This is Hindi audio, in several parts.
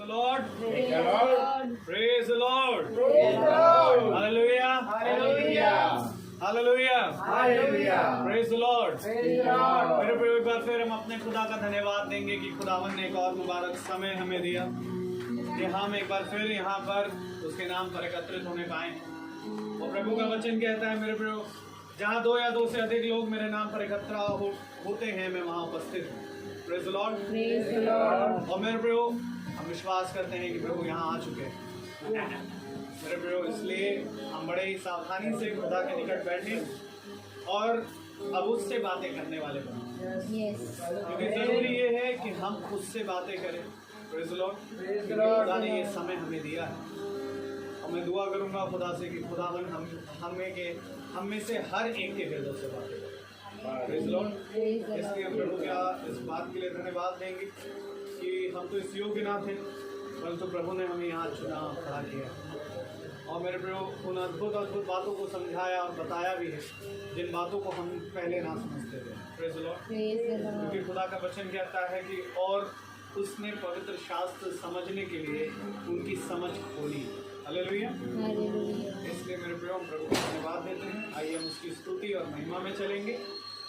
the Lord. Praise the Lord. Praise the Lord. Praise the Lord. Hallelujah. Hallelujah. Hallelujah. Hallelujah. Praise the Lord. Praise the Lord. मेरे प्रिय, एक बार फिर हम अपने खुदा का धन्यवाद देंगे कि खुदावन ने एक और मुबारक समय हमें दिया कि हम एक बार फिर यहाँ पर उसके नाम पर एकत्रित होने पाए। और प्रभु का वचन कहता है मेरे प्रिय, जहाँ 2 या 2 से अधिक लोग मेरे नाम पर एकत्र होते हैं, मैं वहाँ उपस्थित हूँ। Praise the Lord. Praise the Lord. और मेरे प्रियो, हम विश्वास करते हैं कि प्रभु यहाँ आ चुके हैं। मेरे प्रियो, इसलिए हम बड़े ही सावधानी से खुदा के निकट बैठे और अब उससे बातें करने वाले बने। Yes. क्योंकि जरूरी ये है कि हम उससे बातें करें। Praise the Lord. Praise the खुदा Lord. ने ये समय हमें दिया है और मैं दुआ करूंगा खुदा से कि खुदावन हम में से हर एक के हृदय से बातें करें। Praise the Lord. Praise the इसलिए हम प्रभु क्या इस बात के लिए धन्यवाद देंगे कि हम तो इस योग्य ना थे, परंतु प्रभु ने हमें यहाँ चुना, खड़ा किया और मेरे प्रभु उन अद्भुत बातों को समझाया और बताया भी है जिन बातों को हम पहले ना समझते थे। Praise the Lord. Praise the Lord. क्योंकि खुदा का वचन कहता है कि और उसने पवित्र शास्त्र समझने के लिए उनकी समझ खोली। हालेलुया। Hallelujah. इसलिए मेरे प्रियो, हम प्रभु को धन्यवाद देते हैं। आइए हम उसकी स्तुति और महिमा में चलेंगे।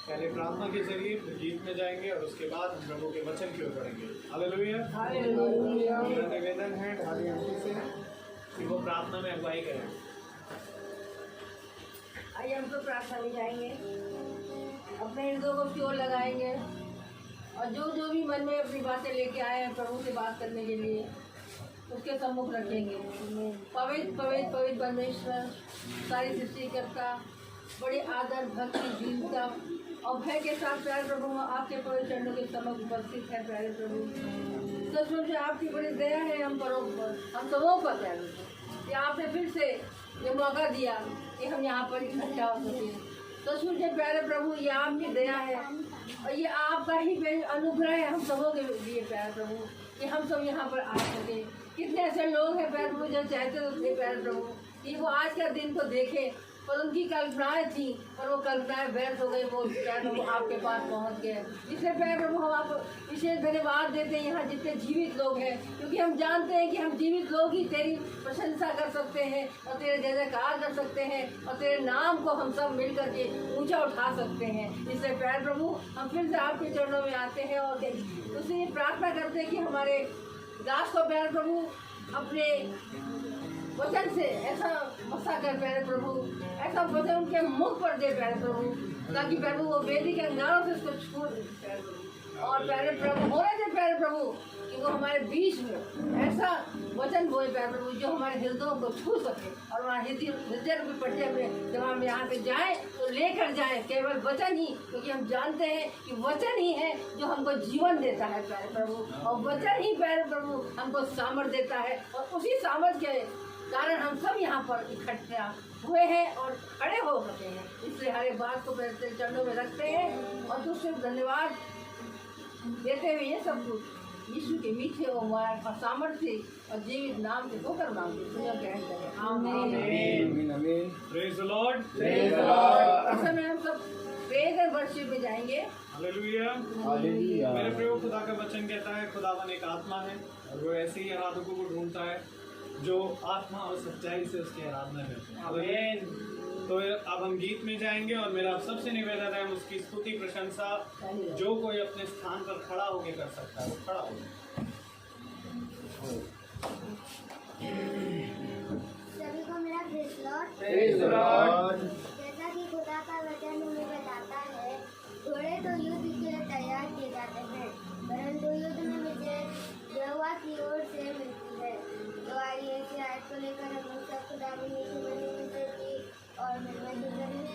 पहले प्रार्थना के जरिए फिर गीत में जाएंगे और उसके बाद हम प्रभु के वचन की ओर बढ़ेंगे। हालेलुया। Hallelujah. मेरा निवेदन है ढाली आंटी से कि वो प्रार्थना में अगुवाई करें। आइए हम तो प्रार्थना में जाएंगे, अपने हृदयों को की ओर लगाएंगे और जो भी मन में अपनी बातें लेके आए हैं प्रभु से बात करने के लिए उसके सम्मुख रखेंगे। पवित्र पवित्र पवित्र परमेश्वर, सारी सृष्टिकर्ता, बड़ी आदर भक्ति दीनता और भय के साथ प्यारे प्रभु आपके पवित्र चरणों के सम्मुख उपस्थित है। प्यारे प्रभु, सचमुच में आपकी बड़ी दया है हम सबों पर प्यारे प्रभु, कि आपने फिर से ये मौका दिया कि हम यहाँ पर इकट्ठा हो सके। सचमुच में प्यारे प्रभु, ये आपकी दया है और ये आपका ही अनुग्रह है हम सबों के लिए प्यारे प्रभु, कि हम सब यहाँ पर आ सके। कितने ऐसे लोग हैं प्यारे प्रभु जो चाहते थे प्यारे प्रभु कि वो आज का दिन को देखें, पर उनकी कल्पनाएं थी और वो कल्पनाएं व्यर्थ हो गई। वो प्यारे प्रभु आपके पास पहुंच गए। इसलिए प्यारे प्रभु हम आपको विशेष धन्यवाद देते हैं यहाँ जितने जीवित लोग हैं, क्योंकि हम जानते हैं कि हम जीवित लोग ही तेरी प्रशंसा कर सकते हैं और तेरे जय जयकार कर सकते हैं और तेरे नाम को हम सब मिल करके ऊँचा उठा सकते हैं। इसलिए प्यारे प्रभु, हम फिर से आपके चरणों में आते हैं और उससे ये प्रार्थना करते हैं कि हमारे दास को प्यारे प्रभु अपने वचन से ऐसा मसा कर प्यारे प्रभु, ऐसा वचन उनके मुख पर दे प्यारे प्रभु, ताकि प्रभु वो वेदी के अंगारों से उसको छू दे प्यारे प्रभु। और प्यारे प्रभु होने दे प्यारे प्रभु कि वो हमारे बीच में ऐसा वचन बोले प्यारे प्रभु जो हमारे हृदयों को छू सके और हमारे हृदय रूपी पट्टे में जब हम यहाँ पे जाएं तो लेकर जाएं केवल वचन ही, क्योंकि हम जानते हैं कि वचन ही है जो हमको जीवन देता है प्यारे प्रभु, और वचन ही प्यारे प्रभु हमको सामर्थ देता है और उसी सामर्थ के कारण हम सब यहाँ पर इकट्ठा हुए हैं और खड़े हो सके हैं। इसलिए हर एक बात को तेरे चरणों में रखते हैं और तुझसे धन्यवाद देते हुए ये सब कुछ यीशु के मीठे और सामर्थ्य और जीवित नाम के होकर मांगते हैं। आमीन। Praise the Lord. Praise the Lord. इस समय हम सब प्रेज एंड वर्शिप में जाएंगे। हालेलुया। Hallelujah. मेरे प्रभु, खुदा का वचन कहता है खुदावन एक आत्मा है और वो ऐसे ही आराधकों को ढूंढता है जो आत्मा और सच्चाई से उसकी आराधना करते हैं। हालेलुया। तो अब हम गीत में जाएंगे और मेरा सबसे निवेदन है हम उसकी स्तुति प्रशंसा जो कोई अपने स्थान पर खड़ा होकर कर सकता है वो खड़ा हो। सभी को मेरा praise Lord. Praise the Lord. जैसा कि खुदा का वचन हमें बताता है, घोड़े तो युद्ध के लिए तैयार किए जाते हैं, परंतु युद्ध में विजय यहोवा की ओर से मिलती है। तो आइए इस आयत को लेकर हम लोग सब खुदा की और महिमा करें।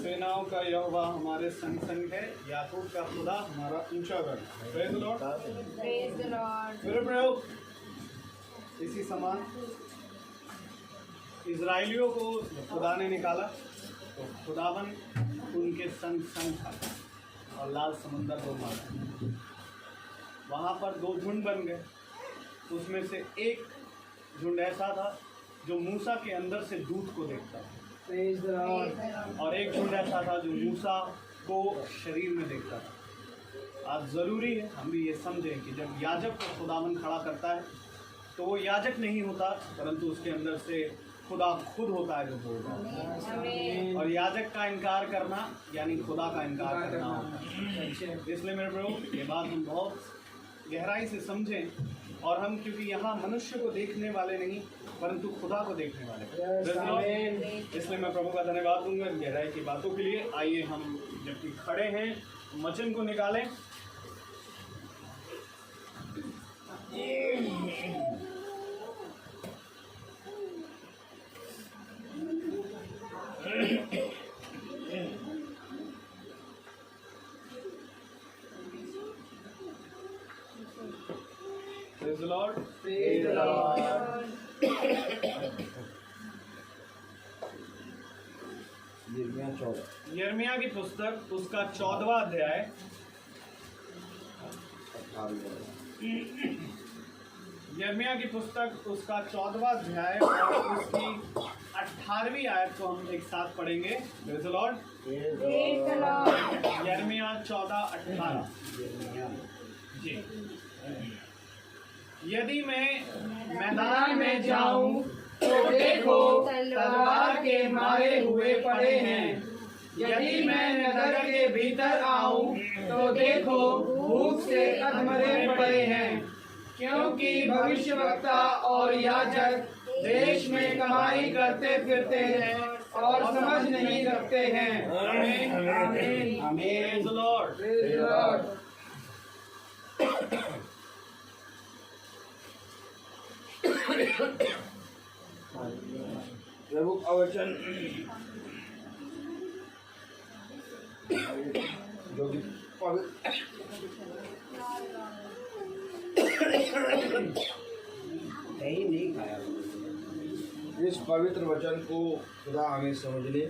सेनाओं का यहोवा हमारे संग संग है, याकूब का खुदा हमारा ऊंचा गढ़। Praise the lord. Praise the Lord. मेरे प्रयोग इसी समान इजराइलियों को खुदा ने निकाला तो खुदावन उनके संग संग था और लाल समुंदर को मारा। वहाँ पर दो झुंड बन गए, उसमें से एक झुंड ऐसा था जो मूसा के अंदर से दूत को देखता था, और एक झुंड ऐसा था जो मूसा को शरीर में देखता था। आज ज़रूरी है हम भी ये समझें कि जब याजक को खुदावन खड़ा करता है तो वो याजक नहीं होता, परंतु उसके अंदर से खुदा खुद होता है जो बोलता है। और याजक का इनकार करना यानी खुदा का इनकार करना होता है। इसलिए मेरे प्रभु ये बात हम बहुत गहराई से समझें, और हम क्योंकि यहाँ मनुष्य को देखने वाले नहीं परंतु खुदा को देखने वाले, इसलिए मैं प्रभु का धन्यवाद दूंगा इन गहराई की बातों के लिए। आइए हम जबकि खड़े हैं वचन को निकालें। Praise the Lord. Praise the Lord. यिर्मयाह की पुस्तक उसका 14वां अध्याय, यिर्मयाह की पुस्तक उसका 14वां अध्याय और उसकी 18वीं आयत को हम एक साथ पढ़ेंगे। Praise the Lord. यिर्मयाह 14:18 जी। यदि मैं मैदान में जाऊं तो देखो तलवार के मारे हुए पड़े हैं, यदि मैं नगर के भीतर आऊं तो देखो भूख से अधमरे पड़े हैं, क्योंकि भविष्यवक्ता और याजक देश में कमाई करते फिरते हैं और समझ नहीं रखते हैं। आमीन आमीन। Praise the Lord. Praise the Lord. प्रभु का वचन जो कि पवित्र नहीं खाया। इस पवित्र वचन को खुदा हमें समझने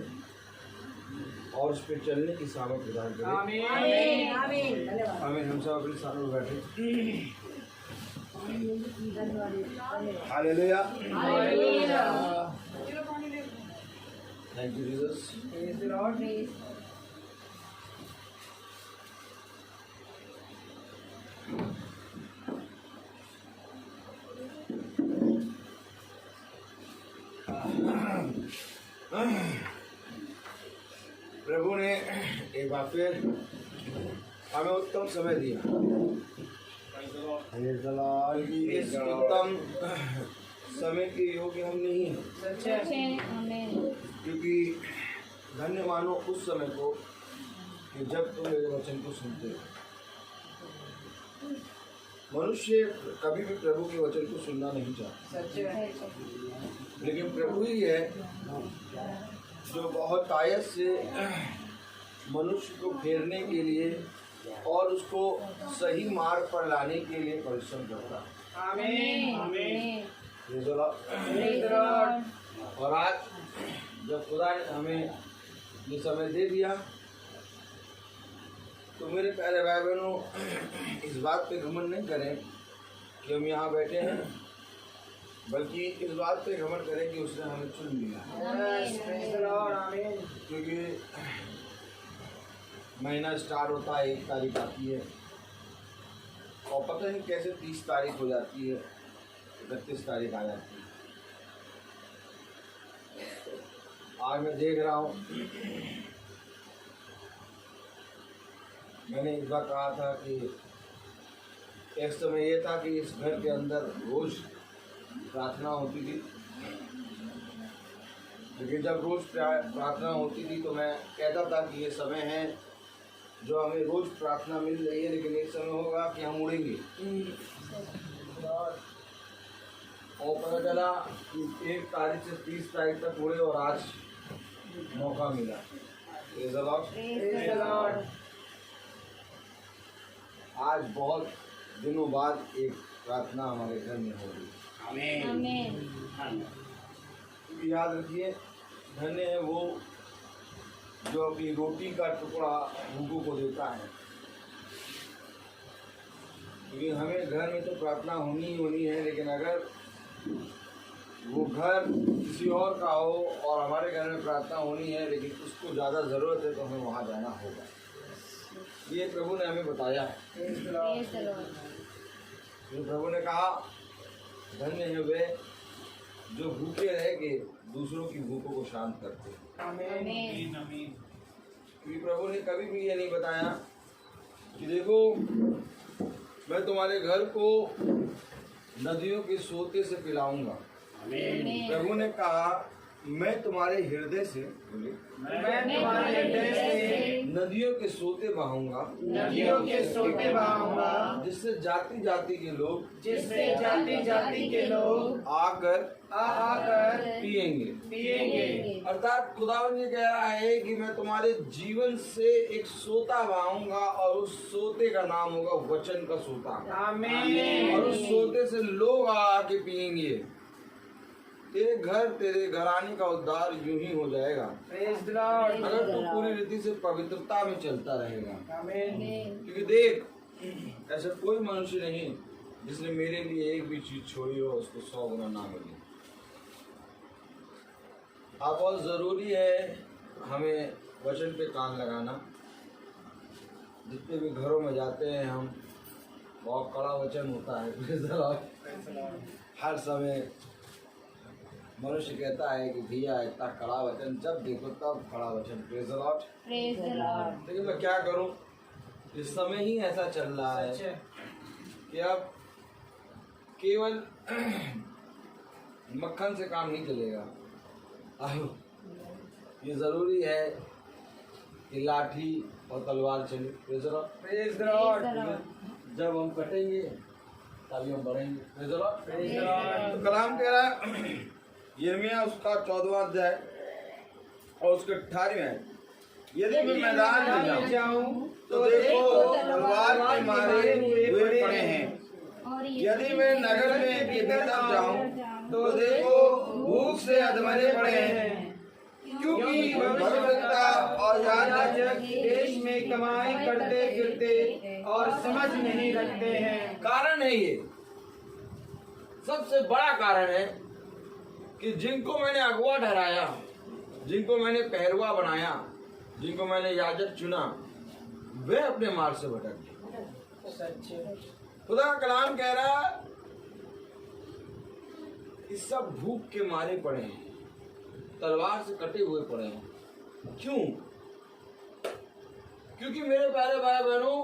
और उस पर चलने की सामर्थ प्रदान करे। आमीन आमीन धन्यवाद हमें हम सब अपने साथ में बैठे। धन्यवाद hallelujah. Hallelujah thank you Jesus. Praise the lord praise प्रभु ने एक बार फिर हमें उत्तम समय दिया। इस उत्तम समय के योग्य हम नहीं हैं, क्योंकि धन्य मानो उस समय को कि जब तुम मेरे वचन को सुनते हो। मनुष्य कभी भी प्रभु के वचन को सुनना नहीं चाहता, लेकिन प्रभु ही है जो बहुत आयत से मनुष्य को फेरने के लिए और उसको सही मार्ग पर लाने के लिए परिश्रम करता है। आमीन आमीन praise the lord. Praise the Lord और आज जब खुदा ने हमें ये समय दे दिया, तो मेरे प्यारे भाई बहनों, इस बात पे घमंड नहीं करें कि हम यहाँ बैठे हैं, बल्कि इस बात पे घमंड करें कि उसने हमें चुन लिया। प्रेज द लॉर्ड आमीन क्योंकि महीना स्टार्ट होता है, 1 तारीख आती है और पता नहीं कैसे 30 तारीख हो जाती है, 31 तारीख आ जाती है। आज मैं देख रहा हूँ, मैंने एक बार कहा था कि एक समय ये था कि इस घर के अंदर रोज प्रार्थना होती थी, लेकिन जब रोज प्रार्थना होती थी तो मैं कहता था कि ये समय है जो हमें रोज प्रार्थना मिल रही है, लेकिन एक समय होगा कि हम उड़ेंगे। और पता चला कि 1 तारीख से 30 तारीख तक उड़े और आज मौका मिला। Praise the lord. Praise the Lord आज बहुत दिनों बाद एक प्रार्थना हमारे घर में हो रही। आमीन याद रखिए, धन्य है वो जो अपनी रोटी का टुकड़ा भूखों को देता है, क्योंकि हमें घर में तो प्रार्थना होनी ही होनी है, लेकिन अगर वो घर किसी और का हो और हमारे घर में प्रार्थना होनी है लेकिन उसको ज़्यादा ज़रूरत है तो हमें वहाँ जाना होगा। ये प्रभु ने हमें बताया है। प्रेज द लॉर्ड तो प्रभु ने कहा, धन्य है वे जो भूखे रह के दूसरों की भूखों को शांत करते हैं। आमीन आमीन क्योंकि प्रभु ने कभी भी ये नहीं बताया कि देखो मैं तुम्हारे घर को नदियों के सोते से पिलाऊंगा। प्रभु ने कहा, मैं तुम्हारे हृदय से मैं तुम्हारे हृदय से नदियों के सोते बहाऊंगा, नदियों के सोते बहाऊंगा, जिससे जाति जाति के लोग जिससे जाति जाति के लोग आकर आकर पिएंगे। पिएंगे। अर्थात खुदावन ये कह रहा है कि मैं तुम्हारे जीवन से एक सोता बहाऊंगा और उस सोते का नाम होगा वचन का सोता। आमीन और उस सोते से लोग आके पिएंगे। तेरे घर तेरे घराने का उद्धार यूं ही हो जाएगा प्रेज द लॉर्ड अगर तू पूरी रीति से पवित्रता में चलता रहेगा। आमीन क्योंकि देख, ऐसा कोई मनुष्य नहीं जिसने मेरे लिए एक भी चीज छोड़ी हो उसको 100 गुना ना मिले। अब बहुत जरूरी है हमें वचन पे कान लगाना। जितने भी घरों में जाते हैं हम, बहुत कड़ा वचन होता है। Praise the Lord. हर समय मनुष्य कहता है कि भैया इतना कड़ा वचन, जब देखो तब कड़ा वचन। Praise the lord. Praise the Lord लेकिन मैं क्या करूं, इस समय ही ऐसा चल रहा है कि अब केवल मक्खन से काम नहीं चलेगा। आयो, ये जरूरी है कि लाठी और तलवार चले। Praise the Lord. जब हम कटेंगे तभी हम बढ़ेंगे। Praise the Lord. तो कलाम कह रहा है यिर्मयाह उसका 14वां अध्याय और उसके 18वें, यदि मैं मैदान में जाऊं तो देखो तलवार के मारे हुए पड़े हैं, यदि मैं नगर में भीतर जाऊं तो देखो भूख से अधमरे पड़े हैं, क्योंकि भविष्यवक्ता और याजक देश में कमाई करते फिरते और समझ नहीं रखते हैं। कारण है ये, सबसे बड़ा कारण है कि जिनको मैंने अगुआ ठहराया, जिनको मैंने पहलुआ बनाया, जिनको मैंने याजक चुना, वे अपने मार्ग से भटक गए। खुदा का कलाम कह रहा कि सब भूख के मारे पड़े हैं, तलवार से कटे हुए पड़े हैं। क्यों? क्योंकि मेरे प्यारे भाई बहनों,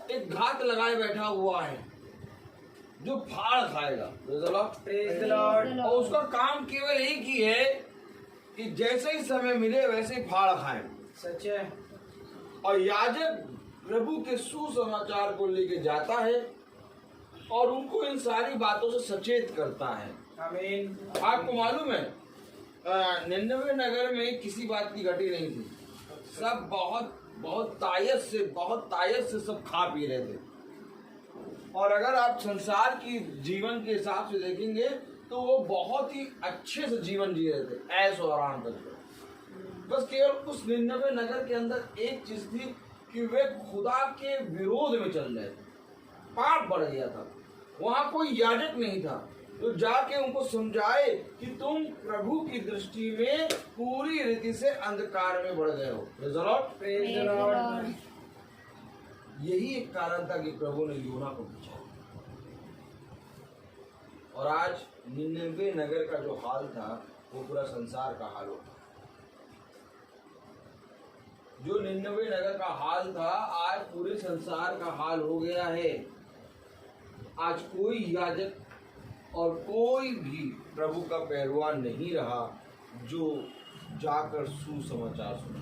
एक घात लगाए बैठा हुआ है जो फाड़ खाएगा। Praise the Lord. और उसका काम केवल एक ही है कि जैसे ही समय मिले वैसे ही फाड़ खाए। सच है। और याजक प्रभु के सुसमाचार को लेके जाता है और उनको इन सारी बातों से सचेत करता है। आमीन। आपको मालूम है 99 नगर में किसी बात की घटी नहीं थी। सब बहुत तायत से सब खा पी रहे थे। और अगर आप संसार की जीवन के हिसाब से देखेंगे तो वो बहुत ही अच्छे से जीवन जी रहे थे, ऐश और आराम करके। बस केवल उस 99 नगर के अंदर एक चीज थी कि वे खुदा के विरोध में चल रहे थे, पाप बढ़ गया था। वहां कोई याजक नहीं था तो जाके उनको समझाए कि तुम प्रभु की दृष्टि में पूरी रीति से अंधकार में बढ़ गए हो। Praise the Lord. यही एक कारण था कि प्रभु ने योना को पूछा। और आज 99 नगर का जो हाल था वो पूरा संसार का हाल होता। जो 99 नगर का हाल था आज पूरे संसार का हाल हो गया है। आज कोई याजक और कोई भी प्रभु का पहलवान नहीं रहा जो जाकर सुसमाचार सुना।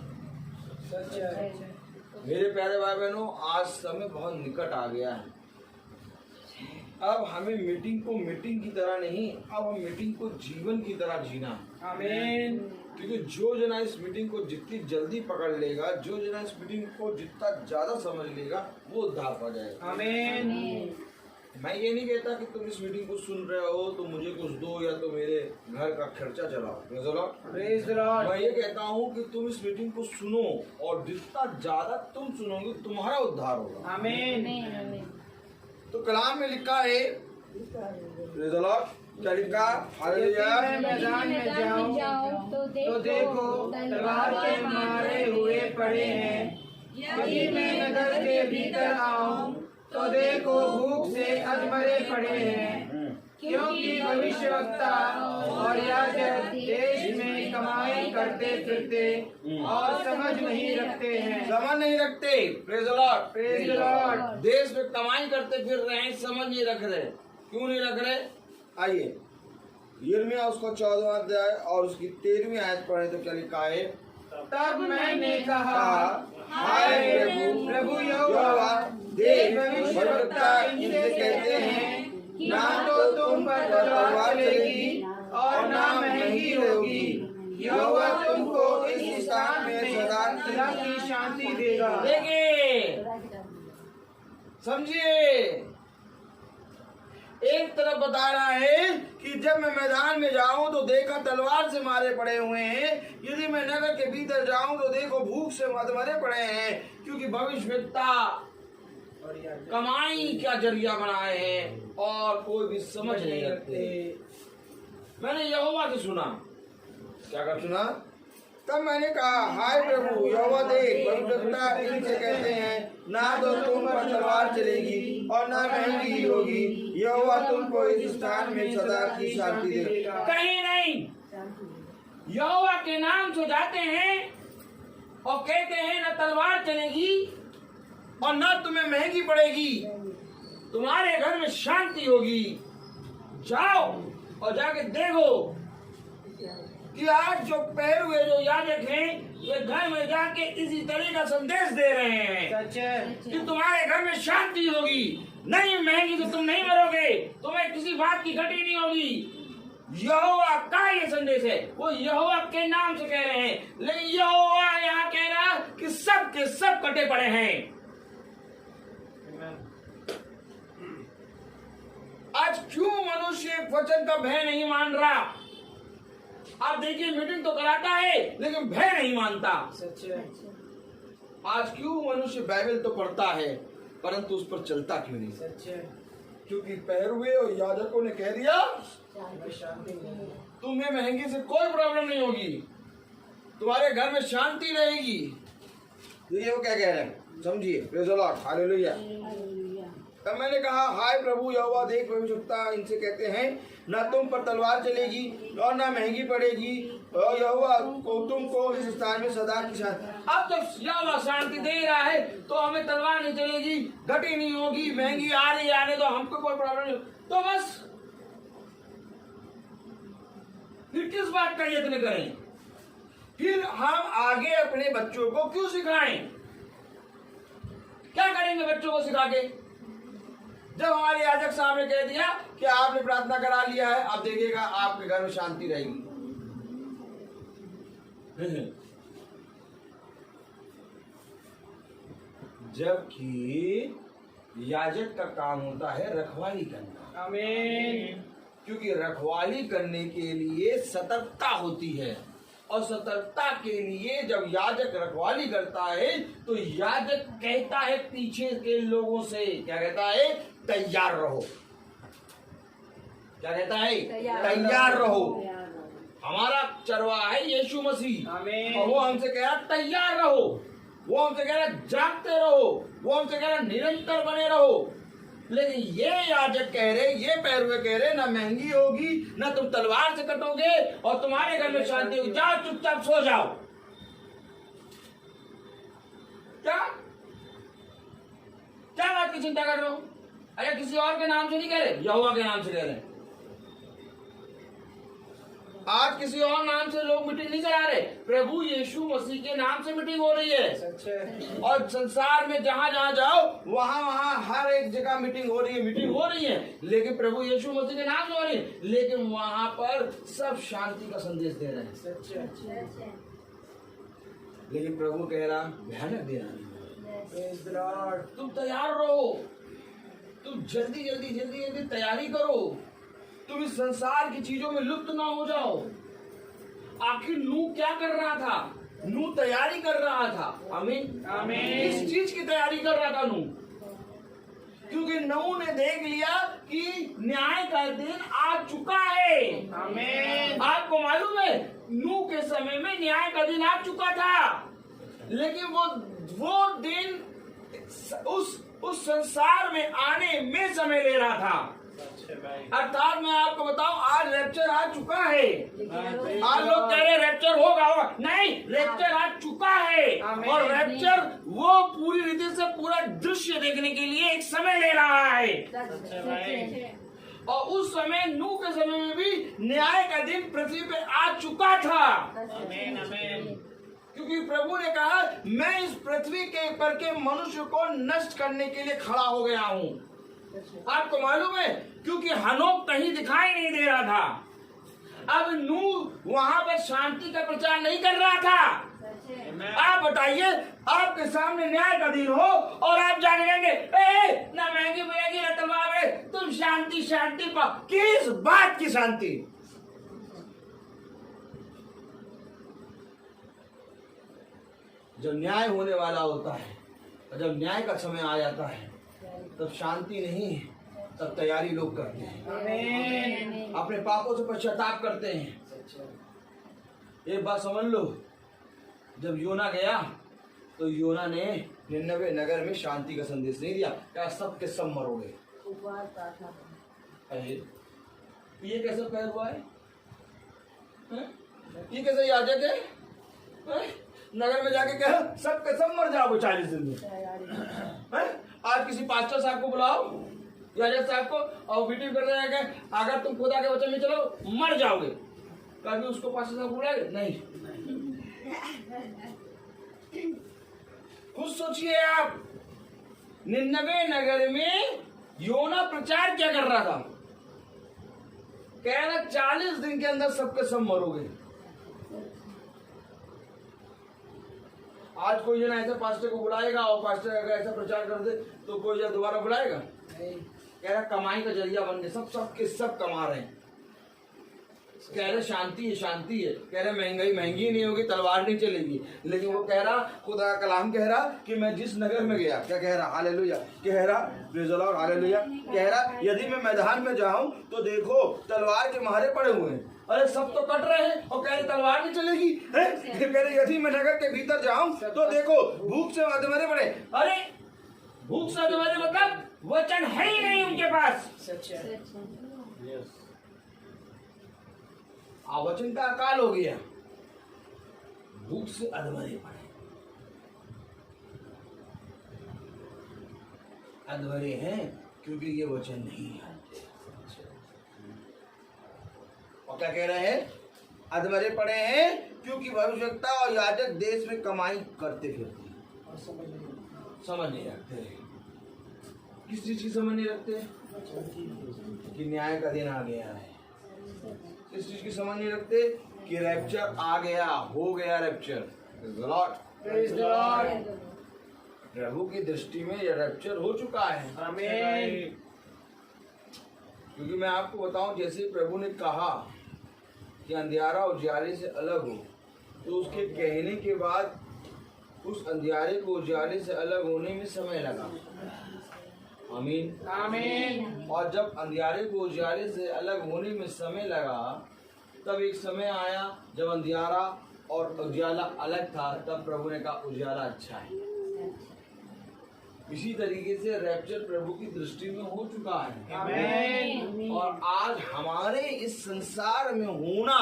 सच है। मेरे प्यारे भाई बहनों, आज समय बहुत निकट आ गया है। अब हमें मीटिंग को मीटिंग की तरह नहीं, अब हम मीटिंग को जीवन की तरह जीना। आमीन। क्योंकि जो जना इस मीटिंग को जितनी जल्दी पकड़ लेगा, जो जना इस मीटिंग को जितना ज्यादा समझ लेगा, वो उद्धार पा जाएगा। आमीन। मैं ये नहीं कहता कि तुम इस मीटिंग को सुन रहे हो तो मुझे कुछ दो या तो मेरे घर का खर्चा चलाओ। Praise the Lord. मैं ये कहता हूँ कि तुम इस मीटिंग को सुनो और जितना ज्यादा तुम सुनोगे तुम्हारा उद्धार होगा। आमीन। तो कलाम में लिखा है, प्रेज़ द लॉर्ड, क्या लिखा? हालेलुया। मैदान में जाऊं तो देखो तलवार के मारे हुए पड़े हैं, यदि मैं नगर के भीतर आऊं तो देखो भूख से अधमरे पड़े हैं, क्योंकि भविष्यवक्ता और याजक देश में कमाई करते फिरते और समझ नहीं रखते हैं। समझ नहीं रखते। Praise the Lord. Praise the Lord. देश में कमाई करते फिर रहे हैं, समझ नहीं रख रहे। क्यों नहीं रख रहे? आइए यिर्मयाह उसका 14वां अध्याय और उसकी 13वीं आयत पढ़े तो क्या लिखा है? तब मैंने कहा, हाय प्रभु यहोवा, देख भविष्यवक्ता इनसे कहते हैं, ना तो तुम पर तलवार चलेगी और ना महंगी होगी। यहोवा तुमको इस स्थान में सदा की शांति देगा। देखिए, समझिए, एक तरफ बता रहा है कि जब मैं मैदान में जाऊं तो देखा तलवार से मारे पड़े हुए हैं, यदि मैं नगर के भीतर जाऊं तो देखो भूख से मरे पड़े हैं, क्योंकि भविष्यवक्ता कमाई का जरिया बनाए हैं और कोई भी समझ नहीं रखते। मैंने यहोवा से सुना, क्या कर सुना? तब मैंने कहा, हाय प्रभु यहोवा, देख भविष्यवक्ता इनसे कहते हैं, ना तो तुम पर तलवार चलेगी और ना महंगी होगी। यहोवा तुमको इस स्थान में सदा की शांति देगा। कहीं नहीं, यहोवा के नाम से जाते हैं और कहते हैं ना तलवार चलेगी और ना तुम्हें महंगी पड़ेगी, तुम्हारे घर में शांति होगी। जाओ और जाके देखो कि आज जो पैर हुए जो याजक हैं वे घर में जाके इसी तरह का संदेश दे रहे हैं सच है। कि तुम्हारे घर में शांति होगी, नहीं महंगी तो तुम नहीं मरोगे, तुम्हें किसी बात की घटी नहीं होगी। यहोवा का ये संदेश है, वो यहोवा के नाम से कह रहे हैं, लेकिन यहोवा यहाँ कह रहा कि सब के सब कटे पड़े हैं। आज क्यों मनुष्य वचन का भय नहीं मान रहा? आप देखिए मीटिंग तो कराता है लेकिन भय नहीं मानता। सच है। आज क्यों मनुष्य बाइबल तो पढ़ता है परंतु उस पर चलता क्यों नहीं? सच है। क्योंकि पैरवे और याजकों ने कह दिया तुम्हें महंगी से कोई प्रॉब्लम नहीं होगी, तुम्हारे घर में शांति रहेगी। ये वो क्या कह रहे हैं समझिए। Praise the Lord, hallelujah. तब मैंने कहा हाय प्रभु यहोवा देख भविष्यवक्ता इनसे कहते हैं ना तुम पर तलवार चलेगी और ना महंगी पड़ेगी, और यहोवा को तुमको इस स्थान में सदा की शांति। अब जब यहोवा शांति दे रहा है तो हमें तलवार नहीं चलेगी, घटी नहीं होगी, महंगी आ रही आने दो, हमको कोई प्रॉब्लम नहीं। तो बस फिर किस बात का यत्न करें? फिर हम आगे अपने बच्चों को क्यों सिखाएं? क्या करेंगे बच्चों को सिखा के? जब हमारे याजक साहब ने कह दिया कि आपने प्रार्थना करा लिया है, आप देखिएगा आपके घर में शांति रहेगी। जबकि याजक का काम होता है रखवाली करना। आमीन। क्योंकि रखवाली करने के लिए सतर्कता होती है, और सतर्कता के लिए जब याजक रखवाली करता है तो याजक कहता है पीछे के लोगों से, क्या कहता है? तैयार रहो। क्या कहता है? तैयार रहो। हमारा चरवाहा है यीशु मसीह, आमीन। और वो हमसे कह रहा तैयार रहो, वो हमसे कह रहा जागते रहो, वो हमसे कह रहा निरंतर बने रहो। लेकिन ये याजक कह रहे, ये पैरवे कह रहे ना महंगी होगी, ना तुम तलवार से कटोगे, और तुम्हारे घर में शांति होगी। जाओ चुपचाप सो जाओ। क्या क्या बात की चिंता कर रहे हो? अरे किसी और के नाम से नहीं कह रहे, यहोवा के नाम से कह रहे हैं। आज किसी और नाम से लोग मीटिंग नहीं करा रहे, प्रभु यीशु मसीह के नाम से मीटिंग हो रही है। सच है। और संसार में जहाँ जहाँ जाओ वहाँ हर एक जगह मीटिंग हो रही है, लेकिन प्रभु यीशु मसीह के नाम से हो रही है, लेकिन वहाँ पर सब शांति का संदेश दे रहे हैं। सच है। लेकिन प्रभु कह रहा भयानक देना, प्रेज़ द लॉर्ड। तुम तैयार रहो, तुम जल्दी जल्दी तैयारी करो, तुम इस संसार की चीजों में लुप्त ना हो जाओ। आखिर नूह क्या कर रहा था? नूह तैयारी कर रहा था। आमीन आमीन। किस चीज की तैयारी कर रहा था नूह? क्योंकि नूह ने देख लिया कि न्याय का दिन आ चुका है। आमीन। आपको मालूम है नूह के समय में न्याय का दिन आ चुका था, लेकिन वो दिन उस संसार में आने में समय ले रहा था। अर्थात मैं आपको बताऊं आज रैप्चर आ चुका है। आज लोग कह रहे रैप्चर होगा, नहीं, रैप्चर आ चुका है। और रैप्चर वो पूरी रीति से पूरा दृश्य देखने के लिए एक समय ले रहा है। और उस समय नूह के समय में भी न्याय का दिन पृथ्वी पे आ चुका था। आमीन आमीन। क्योंकि प्रभु ने कहा मैं इस पृथ्वी के पर के मनुष्य को नष्ट करने के लिए खड़ा हो गया हूँ। आपको मालूम है क्योंकि हनोक कहीं दिखाई नहीं दे रहा था। अब नूह वहां पर शांति का प्रचार नहीं कर रहा था। आप बताइए आपके सामने न्याय का दिन हो और आप जाने लेंगे ना महंगी मिलेगी ना तलवार, तुम शांति शांति पाओ। किस बात की शांति? जब न्याय होने वाला होता है और जब न्याय का समय आ जाता है तब शांति नहीं, तब तैयारी लोग करते हैं। आमीन। अपने पापों से पश्चाताप करते हैं। एक बात समझ लो, जब योना गया तो योना ने निन्नवे नगर में शांति का संदेश नहीं दिया, क्या सब के सब मरोगे। ये कैसे पैर हुआ है? ये कैसे याजक है? नगर में जाके कह सब के सब मर जाओगे 40 दिन में। आज किसी पास्टर साहब को बुलाओ, याजक साहब को और मीटिंग कर रहे हैं कि अगर तुम खुदा के वचन में चलो मर जाओगे। कभी उसको पास्टर साहब बुलाएंगे? नहीं। खुद सोचिए आप, निन्नवे नगर में योना प्रचार क्या कर रहा था? कह रहा 40 दिन के अंदर सबके सब मरोगे। आज कोई जन ऐसा पास्टर को बुलाएगा और पास्टर अगर ऐसा प्रचार कर दे तो कोई जन दोबारा बुलाएगा? कह रहा कमाई का जरिया बन गए, सब कमा रहे हैं। कह रहे शांति है, शांति है। कह रहे महंगी नहीं होगी, तलवार नहीं चलेगी। लेकिन वो कह रहा, खुदा का कलाम कह रहा कि मैं जिस नगर में गया, क्या कह रहा? हालेलुया। कह रहा प्रेज़ द लॉर्ड, हालेलुया। कह रहा यदि मैं मैदान में जाऊं तो देखो तलवार के मारे पड़े हुए हैं। अरे सब तो कट रहे हैं और कह रहे तलवार नहीं चलेगी। कह रहे यदि मैं नगर के भीतर जाऊं तो देखो भूख से अधमरे पड़े। अरे भूख से अधमरे मतलब वचन है ही नहीं उनके पास। वचन का अकाल हो गया, भूख से अधमरे पड़े। अधमरे हैं क्योंकि ये वचन नहीं जानते। और क्या कह रहे हैं? अधमरे पड़े हैं क्योंकि भविष्यवक्ता और याजक देश में कमाई करते फिरते हैं। समझ नहीं रखते। किस चीज की समझ नहीं रखते? कि न्याय का दिन आ गया है। इस चीज की समझ नहीं रखते कि रैप्चर आ गया, हो गया रैप्चर। प्रभु की दृष्टि में यह रैप्चर हो चुका है। आमीन। क्योंकि मैं आपको बताऊं, जैसे प्रभु ने कहा कि अंधियारा उजियाले से अलग हो, तो उसके कहने के बाद उस अंधियारे को उजियाले से अलग होने में समय लगा। आमीन आमीन। और जब अंधियारे को उजियाले से अलग होने में समय लगा, तब एक समय आया जब अंधियारा और उजियाला अलग था। तब प्रभु ने कहा उजियाला अच्छा है। इसी तरीके से रैप्चर प्रभु की दृष्टि में हो चुका है। आमीन। और आज हमारे इस संसार में होना,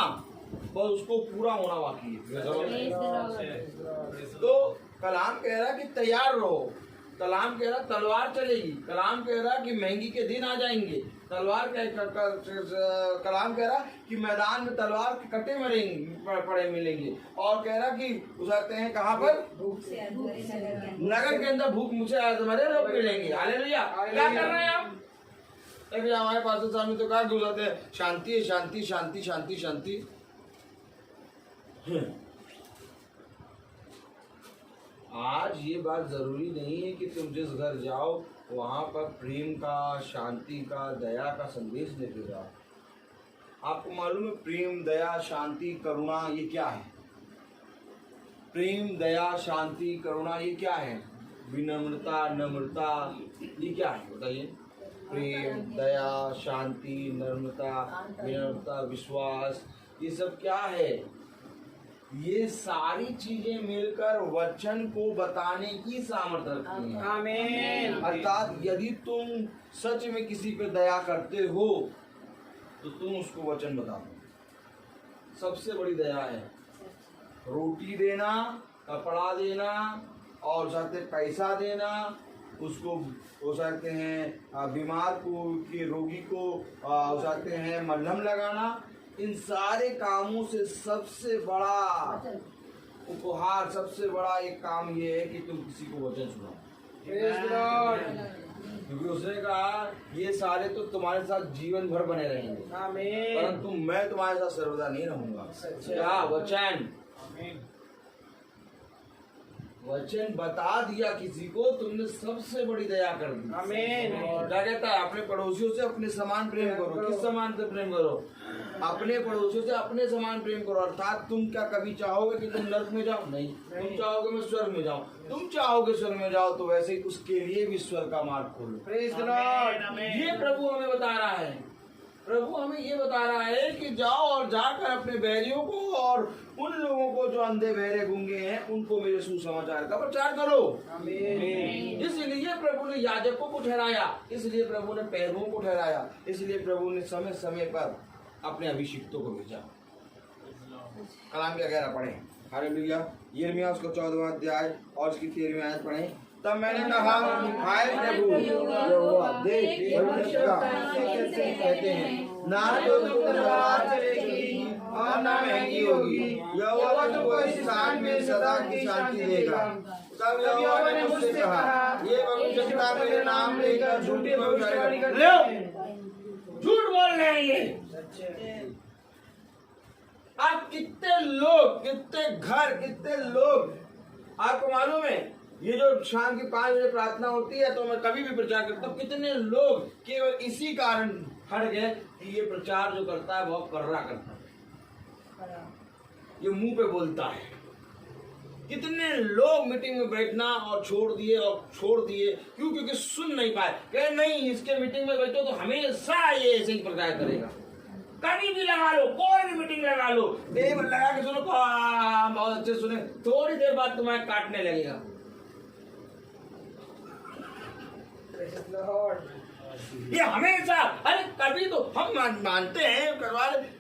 बस उसको पूरा होना बाकी है। तो कलाम कह रहा कि तैयार रहो। कलाम कह रहा तलवार चलेगी। कलाम कह रहा कि महंगी के दिन आ जाएंगे। तलवार कलाम कह रहा कि मैदान में तलवार के कटे पड़े मिलेंगे। और कह रहा कि उतरते हैं कहाँ पर? नगर के अंदर भूख मुझे हमारे लोग मिलेंगे। हालेलुया। क्या कर रहे हैं आप? हमारे पास सामने तो कहा गुजरते हैं शांति है, शांति शांति शांति शांति। आज ये बात जरूरी नहीं है कि तुम जिस घर जाओ वहां पर प्रेम का, शांति का, दया का संदेश लेके जाओ। आपको मालूम है प्रेम, दया, शांति, करुणा ये क्या है? प्रेम, दया, शांति, करुणा ये क्या है? विनम्रता, नम्रता ये क्या है बताइए? प्रेम, दया, शांति, नम्रता, विनम्रता, विश्वास, ये सब क्या है? ये सारी चीजें मिलकर वचन को बताने की सामर्थ्य रखती हैं। आमीन। अर्थात यदि तुम सच में किसी पे दया करते हो तो तुम उसको वचन बता दो। सबसे बड़ी दया है रोटी देना, कपड़ा देना और साथ पैसा देना। उसको हो सकते हैं बीमार को के रोगी को हो सकते हैं मलहम लगाना। इन सारे कामों से सबसे बड़ा उपहार, सबसे बड़ा एक काम ये है कि तुम किसी को वचन सुनाओ। क्योंकि उसने कहा ये सारे तो तुम्हारे साथ जीवन भर बने रहेंगे, परंतु मैं तुम्हारे साथ सर्वदा नहीं रहूंगा। क्या वचन? वचन बता दिया किसी को, तुमने सबसे बड़ी दया कर दी। आमीन। क्या कहता है? अपने पड़ोसियों से अपने समान प्रेम करो। किस समान से प्रेम करो? अपने पड़ोसियों से अपने समान प्रेम करो। अर्थात तुम क्या कभी चाहोगे कि तुम नरक में जाओ? नहीं। तुम चाहोगे मैं स्वर्ग में जाऊं। तुम चाहोगे स्वर्ग में जाओ तो वैसे ही उसके लिए भी स्वर्ग का मार्ग खोलो। Praise the Lord. ये प्रभु हमें बता रहा है। प्रभु हमें ये बता रहा है कि जाओ और जाकर अपने बैरियों को और उन लोगों को जो अंधे बहरे गूंगे हैं उनको मेरे सुसमाचार का प्रचार करो। आमीन। इसलिए प्रभु ने याजकों को ठहराया, इसलिए प्रभु ने पैरों को ठहराया, इसलिए प्रभु ने समय समय पर अपने अभिषिक्तों को भेजा। कलाम क्या कह रहा पढ़े? हालेलुया। यिर्मयाह उसका 14वां अध्याय और उसकी 13वीं आयत पढ़े। तब मैंने कहा, हाय प्रभु, यहोवा, देख भविष्य का कहते हैं, ना तो तुमको तलवार चलेगी और ना महंगी होगी। यहोवा तुमको इस स्थान में सदा की शांति देगा। तब यहोवा ने मुझसे कहा, ये भविष्यद्वक्ता मेरे नाम लेकर झूठी भविष्यवाणी करते हैं। झूठ बोल रहे हैं ये। आप कितने लोग, कितने घर, कितने लोग, आपको मालूम है ये जो शाम की 5 बजे प्रार्थना होती है तो मैं कभी भी प्रचार करता हूँ, कितने लोग केवल इसी कारण हट गए कि ये प्रचार जो करता है बहुत कर्रा करता है, ये मुंह पे बोलता है। कितने लोग मीटिंग में बैठना और छोड़ दिए क्यों? क्योंकि सुन नहीं पाए, कहे नहीं इसके मीटिंग में बैठो तो हमेशा ये ऐसे ही प्रचार करेगा। कभी भी लगा लो, कोई भी मीटिंग लगा लो, टेबल लगा के सुनो, बहुत अच्छे सुने, थोड़ी देर बाद तुम्हें काटने लगेगा। ये हमेशा, अरे कभी तो हम मानते हैं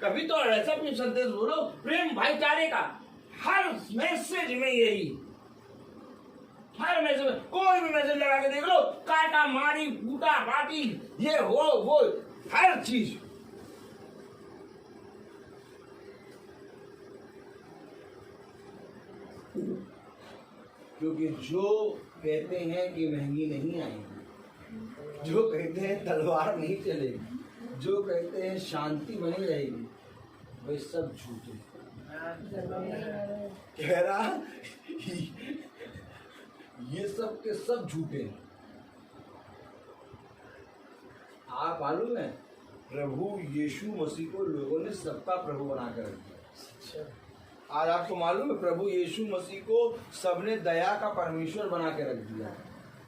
कभी तो ऐसा भी संदेश बोलो प्रेम भाईचारे का। हर मैसेज में यही, हर मैसेज में कोई भी मैसेज लगा के देख लो, काटा मारी कूटा बाटी, ये वो हर चीज। क्योंकि जो कहते हैं कि महंगी नहीं आएगी, जो कहते हैं तलवार नहीं चलेगी, जो कहते हैं शांति बनी रहेगी, वे सब झूठे। कह रहा ये सब के सब झूठे। आप मालूम है प्रभु यीशु मसीह को लोगों ने सबका प्रभु बनाकर रख दिया। आज आपको मालूम है प्रभु यीशु मसीह को सबने दया का परमेश्वर बना के रख दिया।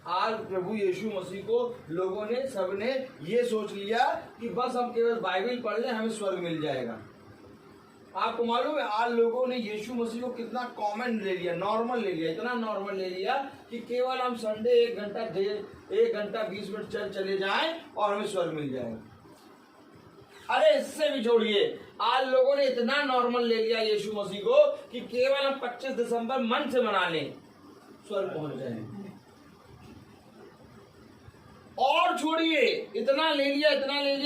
आज प्रभु यीशु मसीह को लोगों ने सबने ये सोच लिया कि बस हम केवल बाइबल पढ़ लें हमें स्वर्ग मिल जाएगा। आपको मालूम है आज लोगों ने यीशु मसीह को कितना कॉमन ले लिया, नॉर्मल ले लिया, इतना नॉर्मल ले लिया कि केवल हम संडे 1 घंटा 20 मिनट चले जाएं और हमें स्वर्ग मिल जाएगा। अरे इससे भी छोड़िए, आज लोगों ने इतना नॉर्मल ले लिया यीशु मसीह को कि केवल हम 25 दिसंबर मन से मना लें स्वर्ग पहुंच जाएंगे। और छोड़िए, इतना ले लिया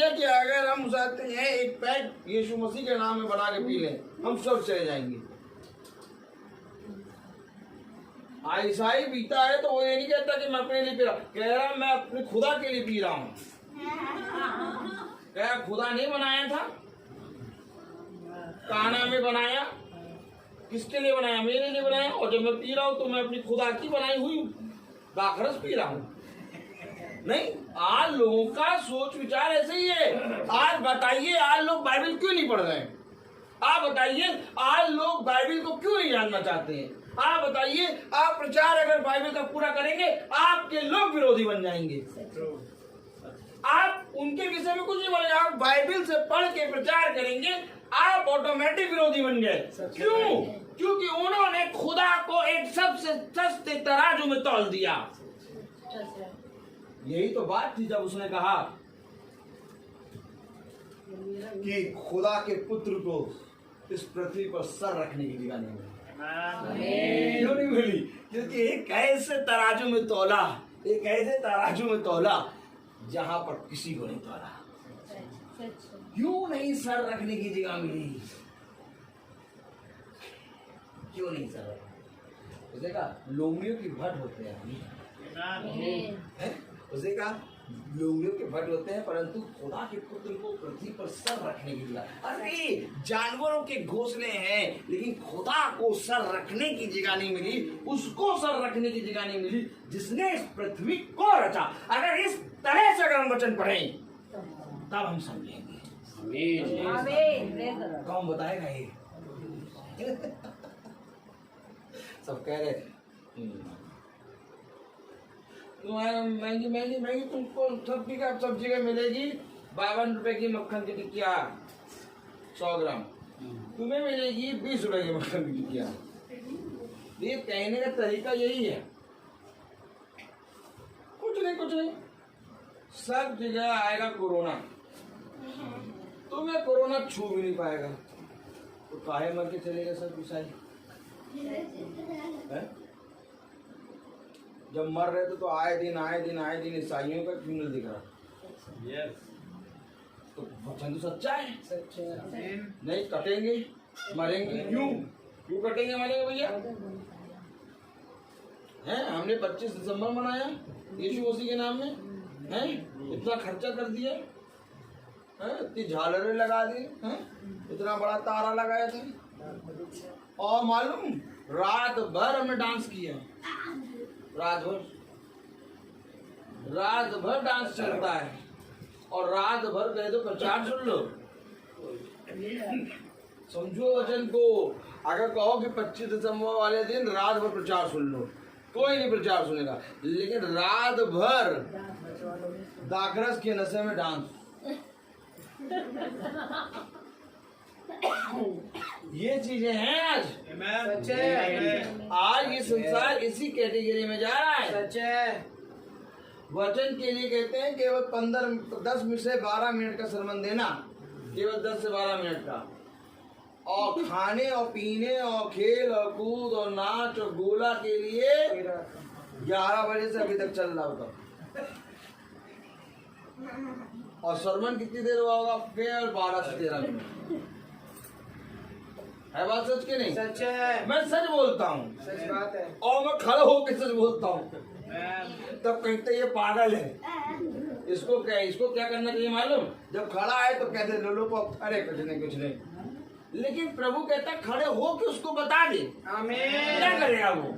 कि अगर हम चाहते हैं एक पैक यीशु मसीह के नाम में बना के पी लें हम सब चले जाएंगे। ईसाई पीता है तो वो ये नहीं कहता कि मैं अपने लिए पी रहा, कह रहा मैं अपने खुदा के लिए पी रहा हूं। क्या खुदा नहीं बनाया था? काना में बनाया, किसके लिए बनाया? मेरे लिए बनाया। और जब मैं पी रहा हूं तो मैं अपनी खुदा की बनाई हुई दाखरस पी रहा हूं। नहीं, आज लोगों का सोच विचार ऐसे ही है। आज बताइए, आज लोग बाइबल क्यों नहीं पढ़ रहे हैं? आप बताइए, आज लोग बाइबल को क्यों नहीं जानना चाहते हैं? आप बताइए, आप प्रचार अगर बाइबल का पूरा करेंगे आपके लोग विरोधी बन जाएंगे। आप उनके विषय में कुछ नहीं बोलेंगे, आप बाइबल से पढ़ के प्रचार करेंगे आप ऑटोमेटिक विरोधी बन गए। क्यों? क्योंकि उन्होंने खुदा को एक सबसे सस्ते तराजू में तौल दिया। यही तो बात थी जब उसने कहा कि खुदा के पुत्र को इस पृथ्वी पर सर रखने की जगह नहीं मिली। क्यों नहीं मिली? क्योंकि एक ऐसे तराजू में तौला, जहां पर किसी को नहीं तौला। क्यों नहीं सर रखने की जगह मिली? क्यों नहीं सर? उसने कहा लोमड़ियों की भट होते हैं, उसे कहा लोमड़ियों के भट होते हैं, परंतु खुदा के पुत्र को पृथ्वी पर सर रखने की जगह। अरे जानवरों के घोंसले हैं लेकिन खुदा को सर रखने की जगह नहीं मिली, उसको सर रखने की जगह नहीं मिली जिसने इस पृथ्वी को रचा। अगर इस तरह से अगर हम वचन पढ़ें तब हम समझेंगे। कौन बताएगा ये? सब कह रहे तुम्हारा महंगी तुमको सब जगह मिलेगी। 52 रुपए की मक्खन की टिक्किया 100 ग्राम, तुम्हें मिलेगी 20 रुपए की मक्खन की टिक्किया। ये कहने का तरीका यही है। कुछ नहीं, सब जगह आएगा कोरोना, तुम्हें कोरोना छू भी नहीं पाएगा तो काहे मर के चलेगा सब ईसाई? जब मर रहे थे तो आए दिन ईसाइयों का फ्यूनरल दिख रहा। यस। तो वचन तो सच्चा है। आमीन। नहीं कटेंगे मरेंगे, क्यों कटेंगे मरेंगे भैया? हैं हमने 25 दिसंबर मनाया यीशु मसीह के नाम में, हैं इतना खर्चा कर दिया, हैं इतनी झालरें लगा दी, हैं इतना बड़ा तारा लगाया था, और मालूम रात भर हमने डांस किया, रात भर डांस चलता है, और रात भर कहे तो प्रचार सुन लो। समझो वचन को। अगर कहो कि 25 दिसंबर वाले दिन रात भर प्रचार सुन लो, कोई नहीं प्रचार सुनेगा, लेकिन रात भर दाकरस के नशे में डांस। ये चीजें हैं आज। आमीन। आज ये संसार इसी कैटेगरी में जा रहा है। सच है। वचन के लिए कहते हैं केवल 10 मिनट से 12 मिनट का सरमन देना, केवल 10 से 12 मिनट का, और खाने और पीने और खेल और कूद और नाच और गोला के लिए 11 बजे से अभी तक चल रहा होगा। और सरमन कितनी देर हुआ होगा? केवल 12 से 13 मिनट। है बात सच के नहीं? सच है। मैं सच बोलता हूँ, सच बात है। और मैं खड़ा होकर सच बोलता हूँ। आमीन। तब कहते ये पागल है, इसको क्या करना चाहिए मालूम? जब खड़ा है तो कहते लोगों को अरे कुछ नहीं, लेकिन प्रभु कहता खड़े हो के उसको बता दे। आमीन। क्या करेगा वो?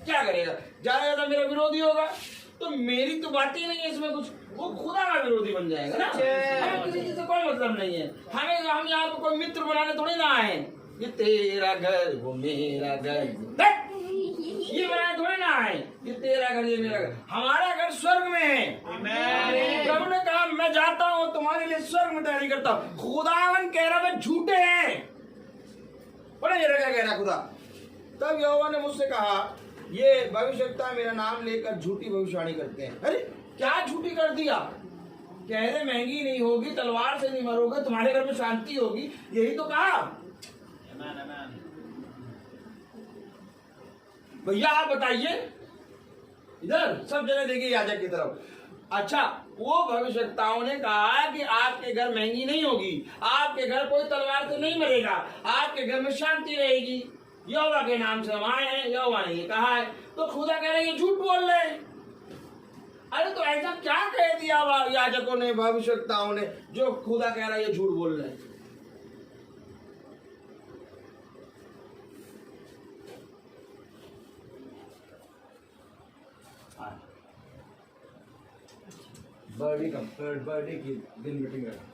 क्या करेगा? ज्यादा मेरा विरोधी होगा तो मेरी तो बात ही नहीं है इसमें कुछ, वो खुदा का विरोधी बन जाएगा ना। हमें किसी चीज से कोई मतलब नहीं है, हम यहाँ पे कोई मित्र बनाने थोड़ी ना आए। ये तेरा घर वो मेरा घर, ये बनाने थोड़ी ना आए। ये तेरा घर ये मेरा घर, हमारा घर स्वर्ग में है। आमीन। प्रभु ने कहा मैं जाता हूँ तुम्हारे लिए स्वर्ग में तैयारी करता हूँ। खुदावन कह रहा है झूठे हैं। बोले मेरा क्या कह रहा खुदा? तब यहोवा ने मुझसे कहा ये भविष्यवक्ता मेरा नाम लेकर झूठी भविष्यवाणी करते हैं। अरे क्या झूठी कर दिया? कह रहे महंगी नहीं होगी, तलवार से नहीं मरोगे, तुम्हारे घर में शांति होगी, यही तो कहा। आमीन। आमीन। भैया आप बताइए, इधर सब जगह देखिए याजक की तरफ। अच्छा, वो भविष्यवक्ताओं ने कहा कि आपके घर महंगी नहीं होगी, आपके घर कोई तलवार से नहीं मरेगा, आपके घर में शांति रहेगी, यहोवा के नाम से हम आए हैं, यहोवा ने ये कहा है। तो खुदा कह रहे ये झूठ बोल रहे हैं। अरे तो ऐसा क्या कह दिया याजकों ने, भविष्यवक्ताओं ने, जो खुदा कह रहा है ये झूठ बोल रहे हैं? बर्थडे की दिन मीटिंग रखा,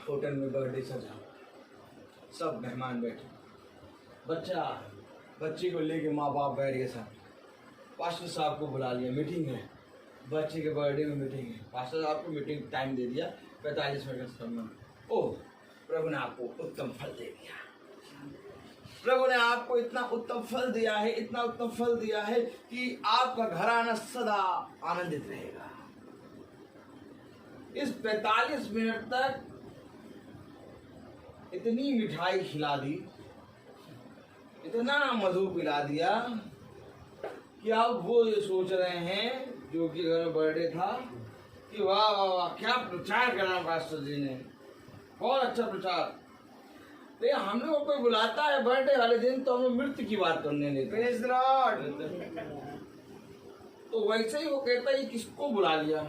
होटल में बर्थडे सजा, सब मेहमान बैठे, बच्चे को लेके माँ बाप बैठ गए साथ। पास्टर साहब को बुला लिया, मीटिंग है, बच्चे के बर्थडे में मीटिंग है। पास्टर साहब को मीटिंग टाइम दे दिया 45 मिनट का समय। ओह, प्रभु ने आपको उत्तम फल दे दिया, प्रभु ने आपको इतना उत्तम फल दिया है, इतना उत्तम फल दिया है कि आपका घराना सदा आनंदित रहेगा। इस 45 मिनट तक इतनी मिठाई खिला दी, इतना मधु पिला दिया कि अब वो ये सोच रहे हैं जो कि घर में बर्थडे था कि वाह वाह वाह क्या प्रचार करा पास्टर जी ने, बहुत अच्छा प्रचार। तो हम लोग को कोई बुलाता है बर्थडे वाले दिन तो हम लोग मृत्यु की बात करने लेते हैं। Praise the Lord. तो वैसे ही वो कहता है किसको बुला लिया।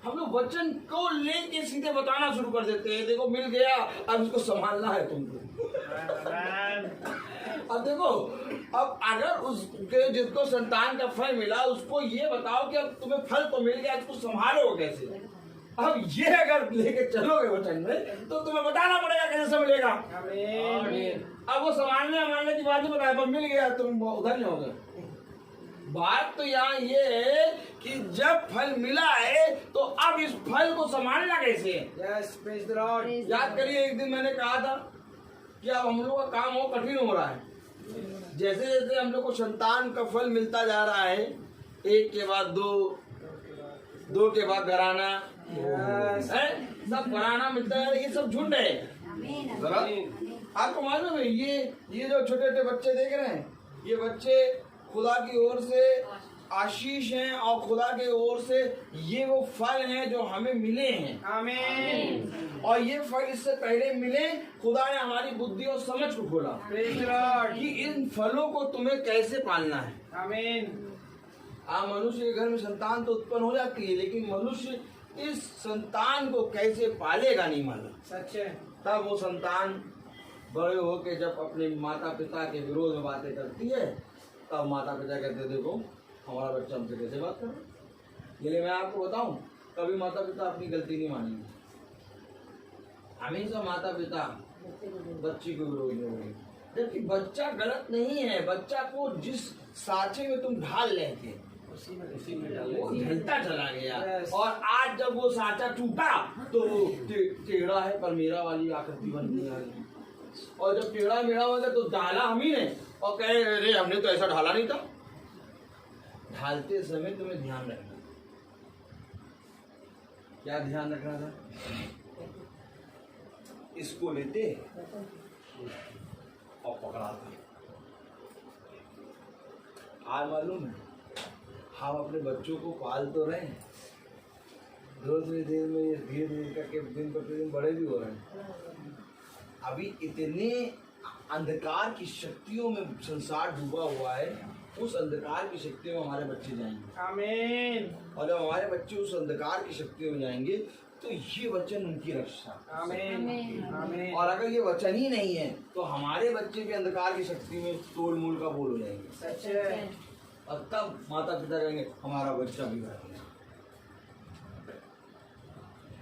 हम लोग वचन को लेके सीधे बताना शुरू कर देते हैं, देखो मिल गया, अब इसको संभालना है तुमको। अब देखो, अब अगर उसके जिसको संतान का फल मिला उसको ये बताओ कि अब तुम्हें फल तो मिल गया, इसको संभालो कैसे। अब ये अगर लेके चलोगे वचन में तो तुम्हें बताना पड़ेगा कैसे संभलेगा। आमीन। अब वो संभालने की बात ही बताया, पर मिल गया तुम उधर नहीं हो गए। बात तो यहाँ ये है कि जब फल मिला है तो अब इस फल को संभालना कैसे है। Yes, praise the Lord. याद करिए एक दिन मैंने कहा था कि अब हम लोग का काम हो कठिन हो रहा है। जैसे जैसे हम लोग को संतान का फल मिलता जा रहा है, एक के बाद दो के बाद घराना, सब घराना मिलता है, ये सब झुंड है। जरा आपको मालूम है ये जो छोटे छोटे बच्चे देख रहे हैं ये बच्चे खुदा की ओर से आशीष हैं और खुदा के ओर से ये वो फल हैं जो हमें मिले हैं। आमीन। और ये फल इससे पहले मिले, खुदा ने हमारी बुद्धि और समझ को खोला प्रेज द लॉर्ड। कि इन फलों को तुम्हें कैसे पालना है। आमीन। मनुष्य के घर में संतान तो उत्पन्न हो जाती है, लेकिन मनुष्य इस संतान को कैसे पालेगा नहीं मालूम। सच है। तब वो संतान बड़े होके जब अपने माता पिता के विरोध में बातें करती है, तब माता पिता कहते हैं देखो हमारा बच्चा हमसे कैसे बात कर रहा है। इसलिए मैं आपको बताऊं, कभी माता पिता अपनी गलती नहीं मानेंगे। हमेशा माता पिता बच्ची को विरोध में होंगे, जबकि बच्चा गलत नहीं है। बच्चा को जिस साँचे में तुम ढाल रहे थे उसी में डाल वो ढलता चला गया। Yes. और आज जब वो साँचा टूटा तो टेढ़ा है पर मेरा वाली आकृति बन गई आ गई। और जब टेढ़ा मेढ़ा हो गया तो डाला हम ही ने और कहे अरे हमने तो ऐसा ढाला नहीं था। ढालते समय तुम्हें ध्यान रखना। क्या ध्यान रखना था? इसको लेते और पकड़ाते। आज मालूम है हम अपने बच्चों को पाल तो रहे हैं, धीरे धीरे करके दिन प्रतिदिन बड़े भी हो रहे हैं। अभी इतने अंधकार की शक्तियों में संसार डूबा हुआ है, उस अंधकार की शक्तियों में हमारे बच्चे जाएंगे। आमीन। और जब हमारे बच्चे उस अंधकार की शक्तियों में जाएंगे तो ये वचन उनकी रक्षा। आमीन। आमीन। और अगर ये वचन ही नहीं है तो हमारे बच्चे भी अंधकार की शक्ति में तोड़ मूल का बोल हो जाएंगे। सच है। और तब माता पिता कहेंगे हमारा बच्चा भी कर गया।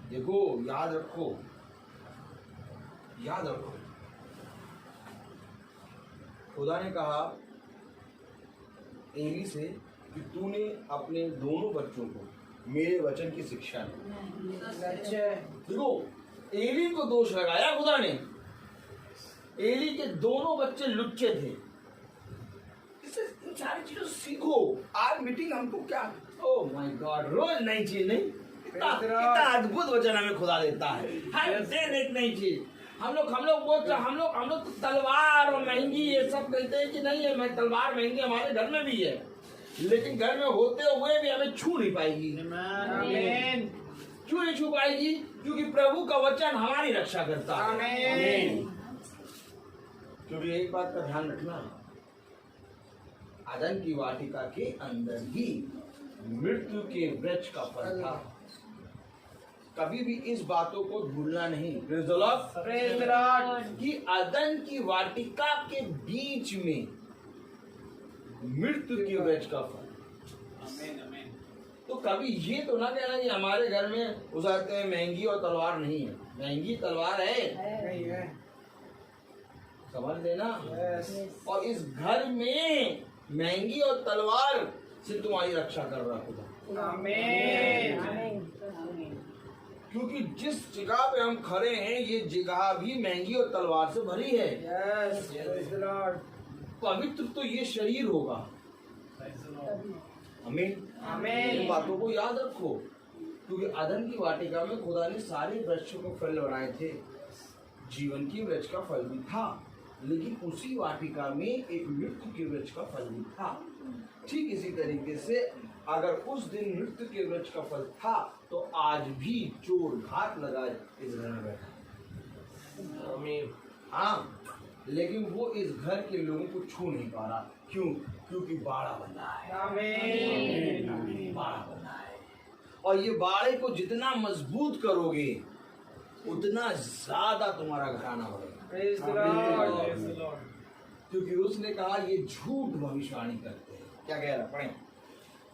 देखो याद रखो, याद रखो, खुदा ने कहा एली से कि तूने अपने दोनों बच्चों को मेरे वचन की शिक्षा दी। सच है। देखो एली को दोष लगाया खुदा ने। एली के दोनों बच्चे लुच्चे थे। इससे इन सारी चीजों से सीखो। आज मीटिंग हमको क्या, ओह माय गॉड, रोज नई चीज नहीं, कितना अद्भुत वचन हमें खुदा देता है। हर दिन एक नई चीज। हम लोग तो तलवार और महंगी ये सब कहते हैं कि नहीं है, मैं तलवार महंगी हमारे घर में भी है, लेकिन घर में होते हुए भी हमें छू नहीं पाएगी। आमीन। क्यों नहीं छू पाएगी? क्योंकि प्रभु का वचन हमारी रक्षा करता है। आमीन। क्योंकि एक बात का ध्यान रखना, अदन की वाटिका के अंदर ही मृत्यु के वृक्ष का फल था। कभी भी इस बातों को भूलना नहीं। Praise the Lord. कि अदन की वाटिका के बीच में मृत्यु के वृक्ष का फल। आमीन आमीन। तो कभी ये तो ना कहना कि हमारे घर में उसाते हैं महंगी और तलवार नहीं है। महंगी तलवार है, नहीं है। समझ लेना। यस। और इस घर में महंगी और तलवार से तुम्हारी रक्षा कर रहा खुदा। आमीन। क्योंकि जिस जगह पे हम खड़े हैं ये जगह भी महंगी और तलवार से भरी है। यस। Praise the Lord. पवित्र तो ये शरीर होगा। आमीन। आमीन। इन बातों को याद रखो, क्योंकि अदन की वाटिका में खुदा ने सारे वृक्षों को फल बनाए थे। जीवन की वृक्ष का फल भी था, लेकिन उसी वाटिका में एक मृत्यु के वृक्ष का फल भी था। ठीक इसी तरीके से अगर उस दिन मृत्यु के वृक्ष का फल था तो आज भी चोर घात लगाए इस घर में बैठा। आमीन। हाँ, लेकिन वो इस घर के लोगों को छू नहीं पा रहा। क्यों? क्योंकि बाड़ा बना है। आमीन। बाड़ा बना है। और ये बाड़े को जितना मजबूत करोगे उतना ज्यादा तुम्हारा घराना बढ़ेगा। Praise the Lord. क्योंकि उसने कहा ये झूठ भविष्यवाणी करते हैं। क्या कह रहा, पढ़ें।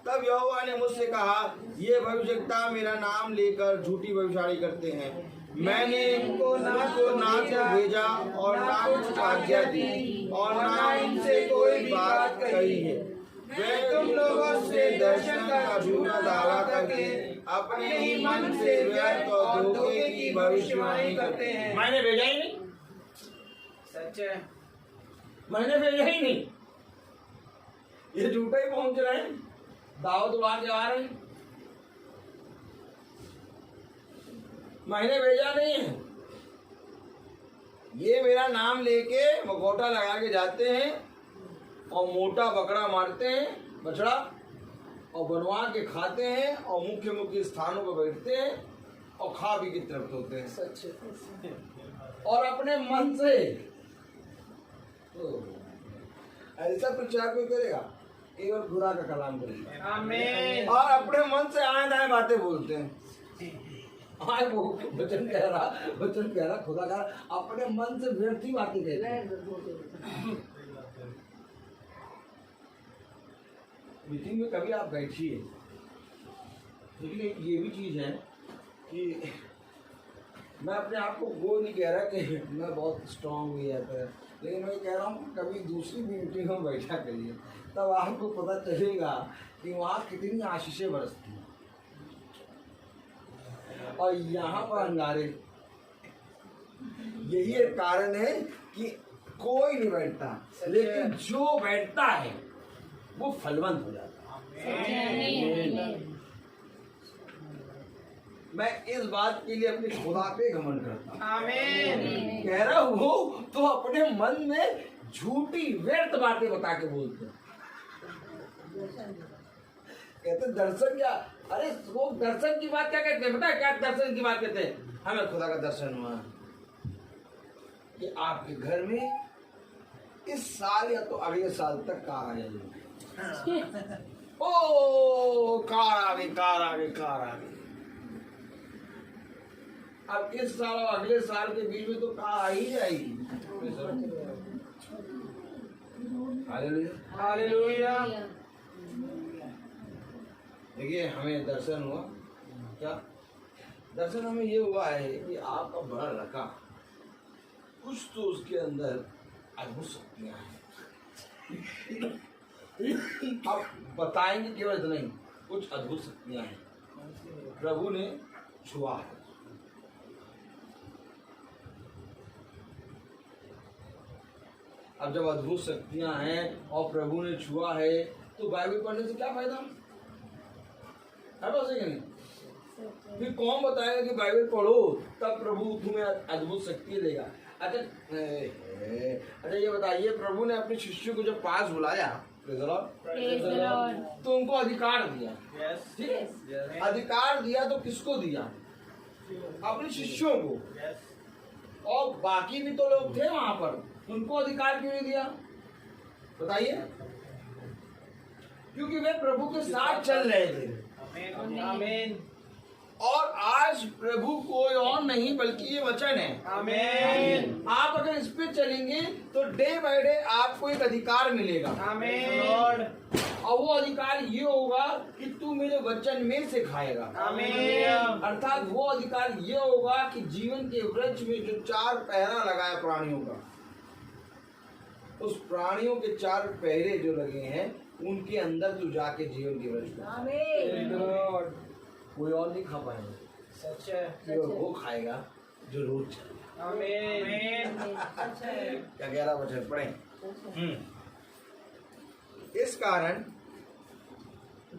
तब यहोवा ने मुझसे कहा ये भविष्यवक्ता मेरा नाम लेकर झूठी भविष्यवाणी करते हैं। मैंने इनको ना तो भेजा और ना कुछ आज्ञा दी और ना इनसे कोई बात कही है। वे तुम लोगों से दर्शन का झूठा दावा करके अपने ही मन से व्यर्थ और धोखे की भविष्यवाणी करते हैं। मैंने भेजा ही नहीं। सच है। मैंने भेजा ही नहीं। ये झूठा ही पहुंच रहे हैं, दावत उड़ा के आ रहे हैं। मैंने भेजा नहीं है। ये मेरा नाम लेके मुखौटा लगा के जाते हैं और मोटा बकरा मारते हैं, बछड़ा, और बनवा के खाते हैं और मुख्य मुख्य स्थानों पर बैठते हैं और खा पी के तृप्त होते हैं। और अपने मन से ऐसा प्रचार कोई करेगा, केवल खुदा का कलाम करेगा। आमीन। और अपने मन से आए दाएं बातें बोलते हैं। आए वो वचन कह रहा खुदा का अपने मन से व्यर्थ ही बातें कहते हैं। मीटिंग में कभी आप बैठिए, लेकिन ये भी चीज है कि मैं अपने आप को वो नहीं कह रहा कि मैं बहुत स्ट्रांग हुई जाता है, लेकिन मैं कह रहा हूँ कभी दूसरी भी मीटिंग में बैठा करिए, तब आपको पता चलेगा कि वहाँ कितनी आशीषें बरसती हैं और यहाँ पर अंगारे। यही एक कारण है कि कोई नहीं बैठता, लेकिन जो बैठता है वो फलवंत हो जाता है। मैं इस बात के लिए अपने खुदा पे घमंड करता हूँ। आमीन। कह रहा हूँ तो अपने मन में झूठी व्यर्थ बातें बता के बोलते हैं। कहते दर्शन क्या, अरे वो दर्शन की बात क्या कहते हैं, बता क्या दर्शन की बात कहते हैं? हमें खुदा का दर्शन हुआ कि आपके घर में इस साल या तो अगले साल तक कार आ जाएगी। ओ कार आ गई, कार आ गई, कार आ गई। अब इस साल और अगले साल के बीच में तो कार आ ही जाएगी। हालेलुया। हालेलुया। देखिए हमें दर्शन हुआ क्या? दर्शन हमें ये हुआ है कि आपका बड़ा लड़का कुछ तो उसके अंदर अद्भुत शक्तियां हैं। अब बताएंगे केवल इतना ही, कुछ अद्भुत शक्तियां हैं प्रभु ने छुआ है। अब जब अद्भुत शक्तियां हैं और प्रभु ने छुआ है तो बाइबल पढ़ने से क्या फायदा है? बात है नहीं? फिर कौन बताएगा कि बाइबल पढ़ो तब प्रभु तुम्हें अद्भुत शक्ति देगा? अच्छा ये बताइए, प्रभु ने अपने शिष्यों को जब पास बुलाया तो उनको अधिकार दिया, ठीक है? अधिकार दिया तो किसको दिया? अपने शिष्यों को। और बाकी भी तो लोग थे वहां पर, उनको अधिकार क्यों नहीं दिया बताइए? क्योंकि वे प्रभु के साथ चल रहे थे। आमीन। और आज प्रभु कोई और नहीं बल्कि ये वचन है। आमीन। आप अगर इस पे चलेंगे तो डे बाय डे आपको एक अधिकार मिलेगा। आमीन। और वो अधिकार ये होगा कि तू मेरे वचन में से खाएगा। आमीन। अर्थात वो अधिकार ये होगा कि जीवन के वृक्ष में जो 4 पहरा लगाया प्राणियों का, उस प्राणियों के 4 पहरे जो लगे हैं उनके अंदर तू जाके जीवन के वृक्ष में, आमीन। कोई और नहीं खा पाएगा, सच है। केवल वो खाएगा जो रोज चलेगा। आमीन। क्या 11 वचन पढ़े। इस कारण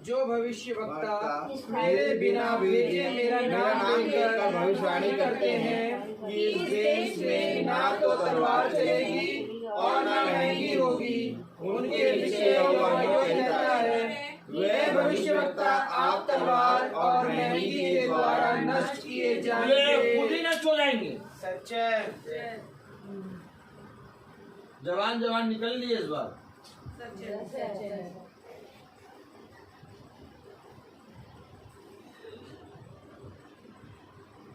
जो भविष्य वक्ता वक्ता मेरे बिना भेजे मेरा नाम लेकर भविष्यवाणी करते हैं कि इस देश में ना तो तलवार चलेगी और ना महंगी होगी, उनके विषय यहोवा कहता है, वे भविष्यवक्ता आप तलवार और महंगी के द्वारा नष्ट किए जाएंगे। खुद ही नष्ट हो जाएंगे। सच है। जवान जवान निकल लिए इस बार।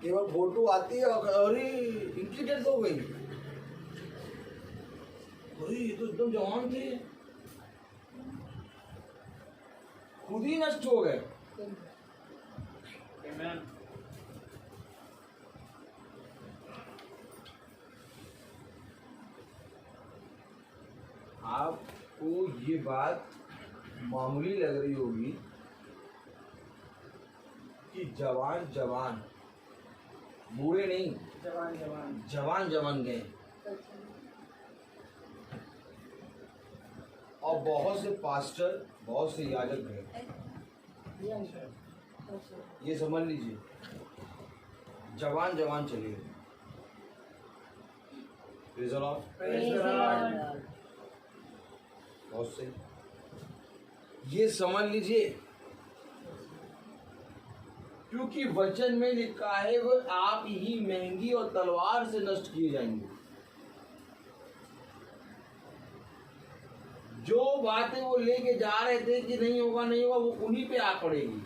केवल फोटो आती है और इनकी डेथ हो गई। अरे ये तो एकदम जवान थे, खुद ही नष्ट हो गए। Amen. आपको ये बात मामूली लग रही होगी कि जवान जवान, बूढ़े नहीं, जवान जवान जवान जवान गए और बहुत से पास्टर, बहुत से याजक गए। ये समझ लीजिए, जवान जवान चले गए। Praise the Lord। Praise the Lord। बहुत सही, ये समझ लीजिए, क्योंकि वचन में लिखा है वो आप ही महंगी और तलवार से नष्ट किए जाएंगे। जो बातें वो लेके जा रहे थे कि नहीं होगा नहीं होगा, वो उन्हीं पे आ पड़ेगी।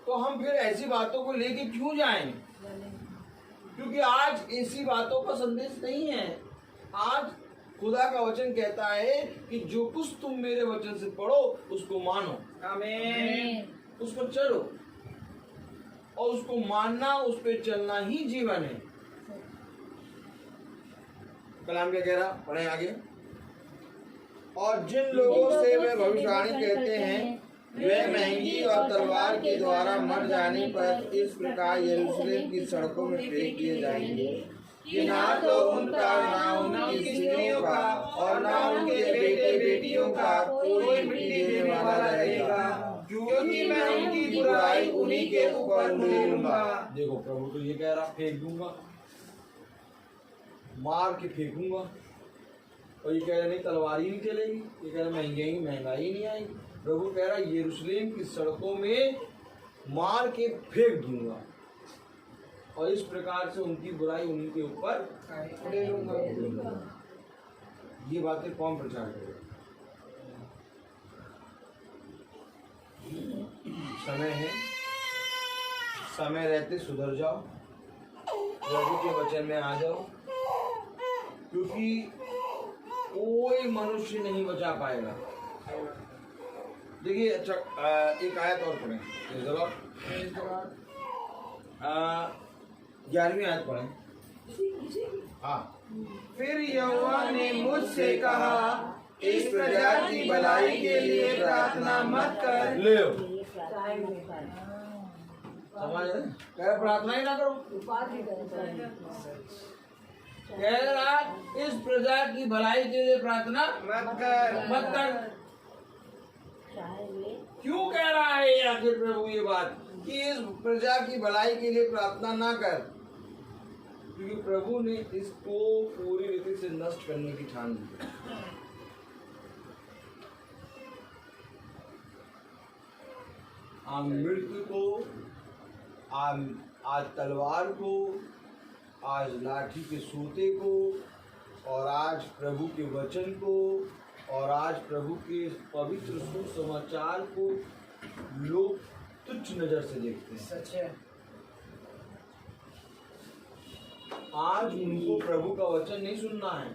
तो हम फिर ऐसी बातों को लेके क्यों जाएं? क्योंकि आज ऐसी बातों का संदेश नहीं है। आज खुदा का वचन कहता है कि जो कुछ तुम मेरे वचन से पढ़ो उसको मानो, आमीन। उस पर चलो, और उसको मानना, उस पर चलना ही जीवन है। कलाम क्या कह रहा, पढ़े आगे। और जिन लोगों से वे भविष्यवाणी कहते हैं वे महंगी और तलवार के द्वारा मर जाने पर इस प्रकार यरूशलेम की सड़कों में फेंक दिए जाएंगे कि ना तो उनका, ना उनकी स्त्रियों का और ना उनके बेटे बेटियों का कोई मिट्टी देने वाला रहेगा, क्योंकि मैं उनकी बुराई उन्हीं के ऊपर उंडेलूंगा। देखो प्रभु तो ये कह रहा, फेंक दूंगा, मार के फेंकूंगा। और ये कह रहा नहीं तलवार ही नहीं चलेगी, ये कह रहा महंगाई नहीं आएगी। प्रभु कह रहा यरूशलेम की सड़कों में मार के फेंक दूंगा, और इस प्रकार से उनकी बुराई उन्हीं के ऊपर उड़ेलूंगा। ये बातें कौन प्रचार करेगा? समय है, समय रहते सुधर जाओ, प्रभु के वचन में आ जाओ, क्योंकि कोई मनुष्य नहीं बचा पाएगा। देखिए अच्छा, एक आयत और पढ़ें, 11वीं आयत पढ़ें। हाँ, फिर यहोवा ने मुझसे कहा, इस प्रजा की भलाई के लिए प्रार्थना मत कर। ले समझ रहे? कह रहा प्रार्थना ही ना करो, कह रहा इस प्रजा की भलाई के लिए प्रार्थना मत कर। क्यों कह रहा है आखिर प्रभु ये बात कि इस प्रजा की भलाई के लिए प्रार्थना ना कर? क्योंकि प्रभु ने इसको पूरी रीति से नष्ट करने की ठान ली। आज मृत्यु को, आज तलवार को, आज लाठी के सोते को, और आज प्रभु के वचन को, और आज प्रभु के पवित्र सुसमाचार को लोग तुच्छ नजर से देखते हैं। सच है। आज उनको प्रभु का वचन नहीं सुनना है,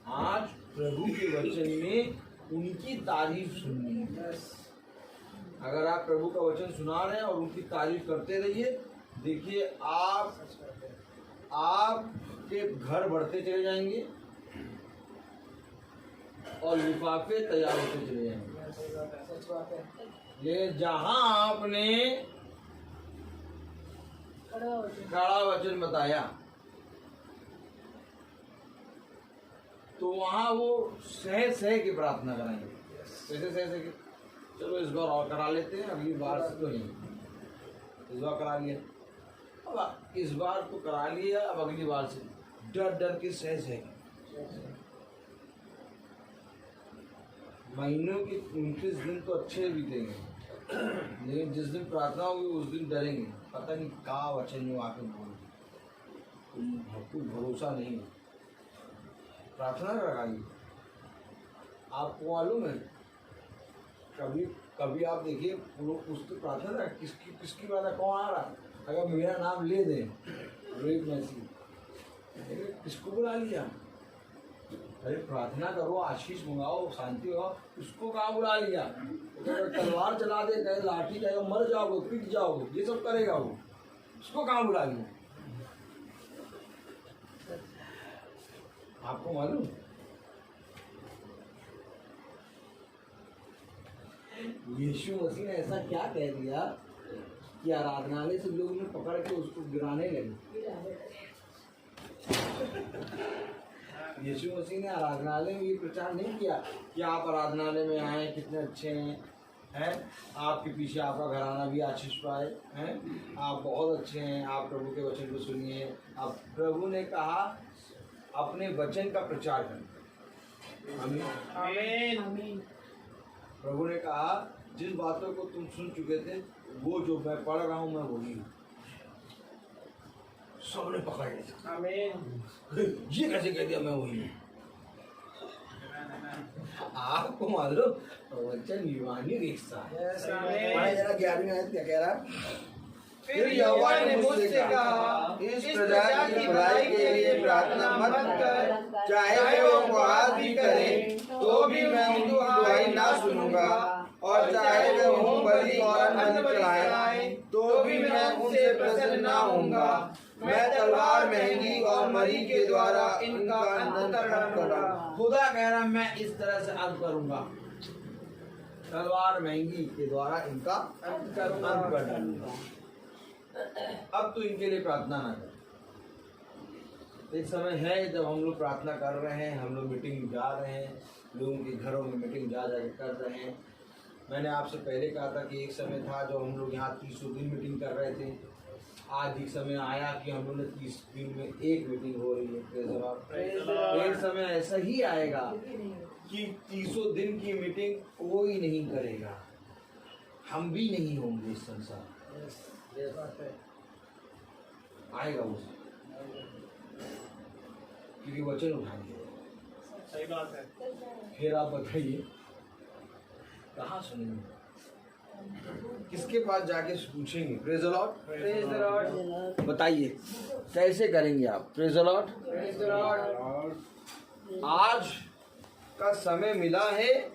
आज प्रभु के वचन में उनकी तारीफ सुननी है। अगर आप प्रभु का वचन सुना रहे हैं और उनकी तारीफ करते रहिए, देखिए आपके घर बढ़ते चले जाएंगे और लिफाफे तैयार होते चले जाएंगे। ले जहां आपने खड़ा वचन बताया तो वहां वो सह के प्रार्थना कराएंगे। कैसे सह के? चलो इस बार और करा लेते हैं, अगली बार से तो नहीं, इस बार करा लिया, अब इस बार तो करा लिया, अब अगली बार से डर के सह महीनों के 29 दिन तो अच्छे बीतेंगे, लेकिन जिस दिन प्रार्थना होगी उस दिन डरेंगे, पता नहीं क्या वचन में आके बोल, भरोसा नहीं है। प्रार्थना लगाइए। आपको मालूम है, कभी आप देखिए पुस्तक प्रार्थना किसकी बात है, कौन आ रहा, अगर मेरा नाम ले दें रोहित मैसी, किसको बुला लिया? अरे प्रार्थना करो, आशीष मंगाओ, शांति हो, उसको कहाँ बुला लिया? तलवार चला दे, कहे लाठी चाहे, मर जाओगे, पिट जाओगे, ये सब करेगा वो, उसको कहाँ बुला लिया? आपको मालूम? यीशु मसीह ने ऐसा क्या कह दिया कि आराधनालय से लोग ने पकड़ के उसको गिराने लगे। यीशु मसीह ने आराधनालय में ये प्रचार नहीं किया कि आप आराधनालय में आए, कितने अच्छे हैं, आपके पीछे आपका घराना भी आशीष पाए, हैं, आप बहुत अच्छे हैं, आप प्रभु के वचन को सुनिए। अब प्रभु ने कहा अपने वचन का प्रचार करें। आमीन। आमीन। प्रभु ने कहा जिस बातों को तुम सुन चुके थे वो जो मैं पढ़ रहा हूँ मैं वही हूँ। सबने पकड़ लिया। आमीन। ये कैसे कह दिया मैं वही हूँ? आपको मालूम वचन यूनानी रिक्शा है। आमीन। जरा 11वीं आयत क्या कह रहा है? फिर यहोवा ने मुझसे कहा, इस प्रजा की भलाई के लिए प्रार्थना मत कर, चाहे वो उपवास भी करें तो भी मैं उनकी दुआई ना सुनूंगा, और चाहे वे होम बलि और अन्न चढ़ाएं तो भी मैं उनसे प्रसन्न ना होऊंगा। मैं तलवार महंगी और मरी के द्वारा इनका अंत कर डालूंगा। खुदा कह रहा मैं इस तरह से अंत करूंगा, तलवार महंगी के द्वारा इनका अंत कर डालूंगा। अब तो इनके लिए प्रार्थना ना कर। एक समय है जब हम लोग प्रार्थना कर रहे हैं, हम लोग मीटिंग जा रहे हैं, लोगों के घरों में मीटिंग जा कर रहे हैं। मैंने आपसे पहले कहा था कि एक समय था जो हम लोग यहाँ 30 दिन मीटिंग कर रहे थे। आज एक समय आया कि हम लोग ने 30 दिन में एक मीटिंग हो रही है। एक समय ऐसा ही आएगा कि 30 दिन की मीटिंग कोई नहीं करेगा, हम भी नहीं होंगे इस संसार। आएगा वो क्योंकि वचन उठाएंगे। सही बात है। फिर आप बताइए कहाँ सुनेंगे, किसके पास जाके पूछेंगे? Praise the lord. Praise the Lord. बताइए कैसे करेंगे आप? Praise the lord. Praise the Lord. आज का समय मिला है,